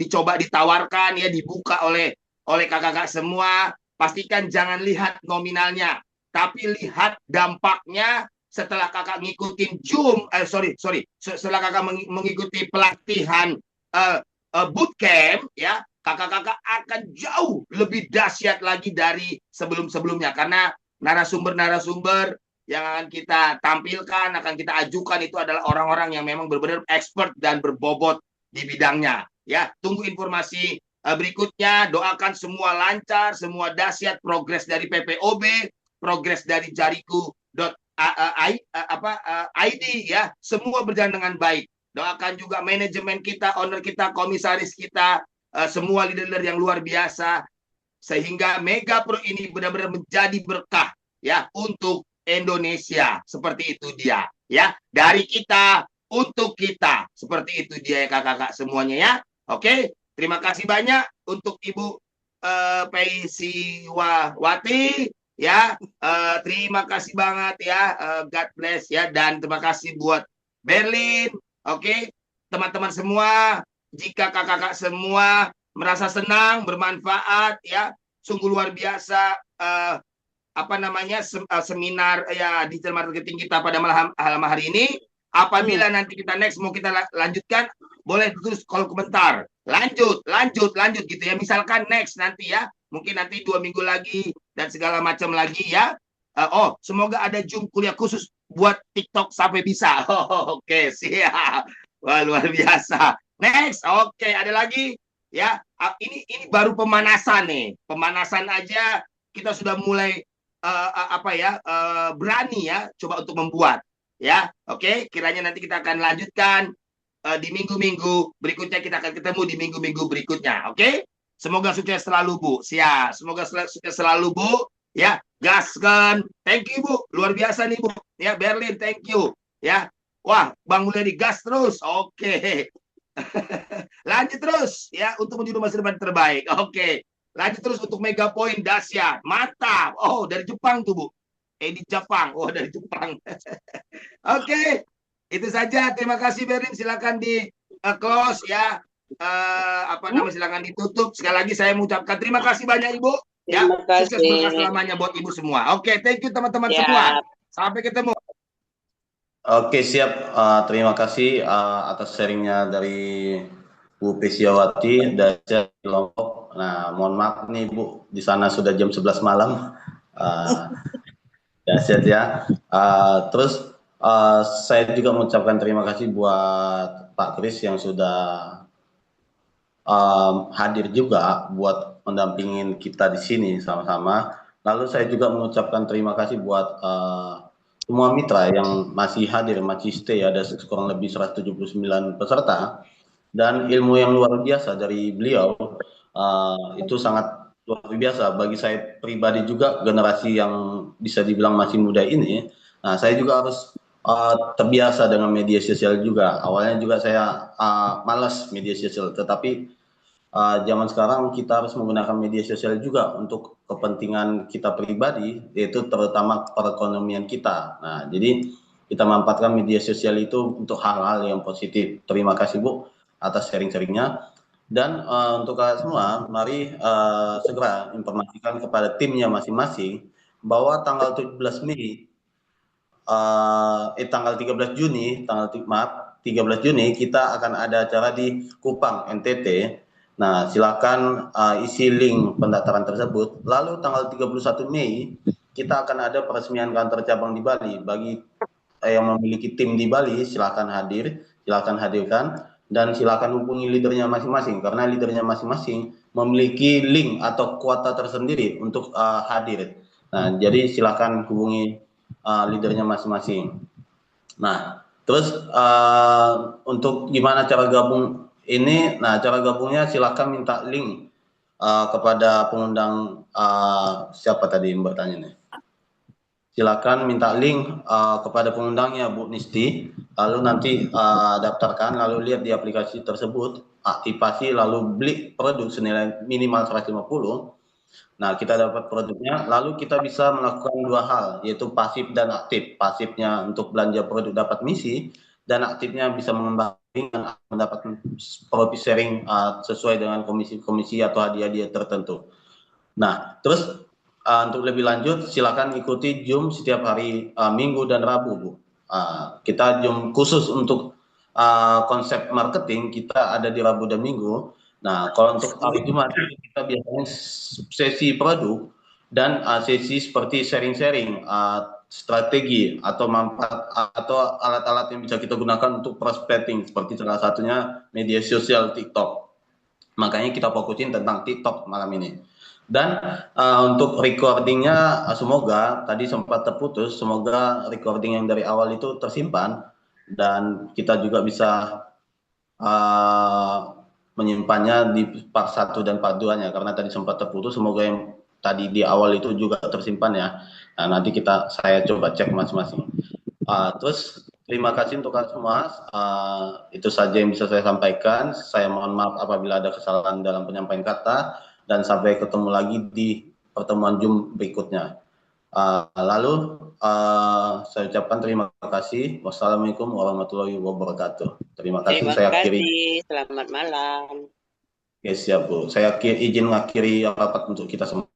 dicoba ditawarkan ya, dibuka oleh kakak-kakak semua. Pastikan jangan lihat nominalnya, tapi lihat dampaknya setelah kakak ngikutin setelah kakak mengikuti pelatihan bootcamp ya, kakak-kakak akan jauh lebih dahsyat lagi dari sebelum-sebelumnya, karena narasumber-narasumber yang akan kita tampilkan, akan kita ajukan itu adalah orang-orang yang memang benar-benar expert dan berbobot di bidangnya. Ya, tunggu informasi berikutnya. Doakan semua lancar, semua dahsyat, progres dari PPOB, progres dari Jariku.id ya, semua berjalan dengan baik. Doakan juga manajemen kita, owner kita, komisaris kita, semua leader-leader yang luar biasa, sehingga Mega Pro ini benar-benar menjadi berkah ya untuk Indonesia. Seperti itu dia ya, dari kita untuk kita, seperti itu dia ya kakak-kakak semuanya ya. Oke, terima kasih banyak untuk Ibu Peisiwati ya, terima kasih banget ya, God bless ya, dan terima kasih buat Berlin. Oke, teman-teman semua, jika kakak-kakak semua merasa senang, bermanfaat ya, sungguh luar biasa seminar ya digital marketing kita pada malam hari ini. Apabila nanti kita next mau kita lanjutkan, boleh tulis kolom komentar. Lanjut gitu ya. Misalkan next nanti ya, mungkin nanti 2 minggu lagi dan segala macam lagi ya. Semoga ada Zoom kuliah khusus buat TikTok sampai bisa. Oke, siap. Wah, luar biasa. Next, oke, ada lagi ya. Ini baru pemanasan nih. Pemanasan aja kita sudah mulai berani ya, coba untuk membuat ya. Oke, kiranya nanti kita akan lanjutkan di minggu-minggu berikutnya, kita akan ketemu di minggu-minggu berikutnya. Oke, semoga sukses selalu Bu. Siap, semoga sukses selalu Bu ya. Gaskan, thank you Bu, luar biasa nih Bu ya. Berlin, thank you ya. Wah, Bang Mulyadi gas terus. Oke. Lanjut terus ya untuk menuju masa depan terbaik. Oke. Lanjut terus untuk Megapoin dahsyat, mantap. Oh, dari Jepang tuh Bu, di Jepang. Oh, dari Jepang. Oke, itu saja. Terima kasih Berlin. Silakan di close ya. Silakan ditutup. Sekali lagi saya mengucapkan terima kasih banyak Ibu. Ya, sukses berkah selamanya buat Ibu semua. Oke, thank you teman-teman semua. Sampai ketemu. Oke, siap. Terima kasih atas sharingnya dari Bu Peisiwati dari Lombok. Nah, mohon maaf nih Bu, di sana sudah jam 11 malam. Dahsyat ya. Terus saya juga mengucapkan terima kasih buat Pak Kris yang sudah hadir juga buat mendampingin kita di sini sama-sama. Lalu saya juga mengucapkan terima kasih buat semua mitra yang masih hadir, masih stay, ada kurang lebih 179 peserta, dan ilmu yang luar biasa dari beliau itu sangat luar biasa bagi saya pribadi juga, generasi yang bisa dibilang masih muda ini. Nah, saya juga harus terbiasa dengan media sosial juga. Awalnya juga saya malas media sosial, tetapi zaman sekarang kita harus menggunakan media sosial juga untuk kepentingan kita pribadi, yaitu terutama perekonomian kita. Nah, jadi kita manfaatkan media sosial itu untuk hal-hal yang positif. Terima kasih Bu atas sharing-sharingnya. Dan untuk kalian semua, mari segera informasikan kepada timnya masing-masing bahwa tanggal 17 Mei, tanggal 13 Juni, 13 Juni kita akan ada acara di Kupang, NTT. Nah, silakan isi link pendaftaran tersebut. Lalu tanggal 31 Mei kita akan ada peresmian kantor cabang di Bali. Bagi yang memiliki tim di Bali, silakan hadir, silakan hadirkan, dan silakan hubungi leadernya masing-masing, karena leadernya masing-masing memiliki link atau kuota tersendiri untuk hadir. Nah, jadi silakan hubungi leadernya masing-masing. Nah, terus untuk gimana cara gabung ini? Nah, cara gabungnya silakan minta link kepada pengundang. Siapa tadi yang bertanya nih? Silakan minta link kepada pengundangnya Bu Nisti, lalu nanti daftarkan, lalu lihat di aplikasi tersebut, aktifasi, lalu beli produk senilai minimal 150. Nah, kita dapat produknya, lalu kita bisa melakukan dua hal, yaitu pasif dan aktif. Pasifnya untuk belanja produk dapat misi, dan aktifnya bisa mengembangkan mendapatkan profit sharing sesuai dengan komisi-komisi atau hadiah-hadiah tertentu. Nah, terus untuk lebih lanjut, silakan ikuti Zoom setiap hari Minggu dan Rabu, Bu. Kita Zoom khusus untuk konsep marketing, kita ada di Rabu dan Minggu. Nah, kalau untuk hari Jumat kita biasanya sesi produk dan sesi seperti sharing-sharing strategi atau manfaat atau alat-alat yang bisa kita gunakan untuk prospecting, seperti salah satunya media sosial TikTok. Makanya kita fokusin tentang TikTok malam ini. Dan untuk recordingnya semoga tadi sempat terputus, semoga recording yang dari awal itu tersimpan dan kita juga bisa menyimpannya di part 1 dan part 2-nya, karena tadi sempat terputus. Semoga yang tadi di awal itu juga tersimpan ya. Nah, nanti saya coba cek masing-masing. Terus terima kasih untuk kalian semua. Itu saja yang bisa saya sampaikan. Saya mohon maaf apabila ada kesalahan dalam penyampaian kata, dan sampai ketemu lagi di pertemuan Zoom berikutnya. Lalu saya ucapkan terima kasih. Wassalamualaikum warahmatullahi wabarakatuh. Terima kasih. Terima kasih. Selamat malam. Oke, siap Bu. Saya izin mengakhiri rapat untuk kita semua.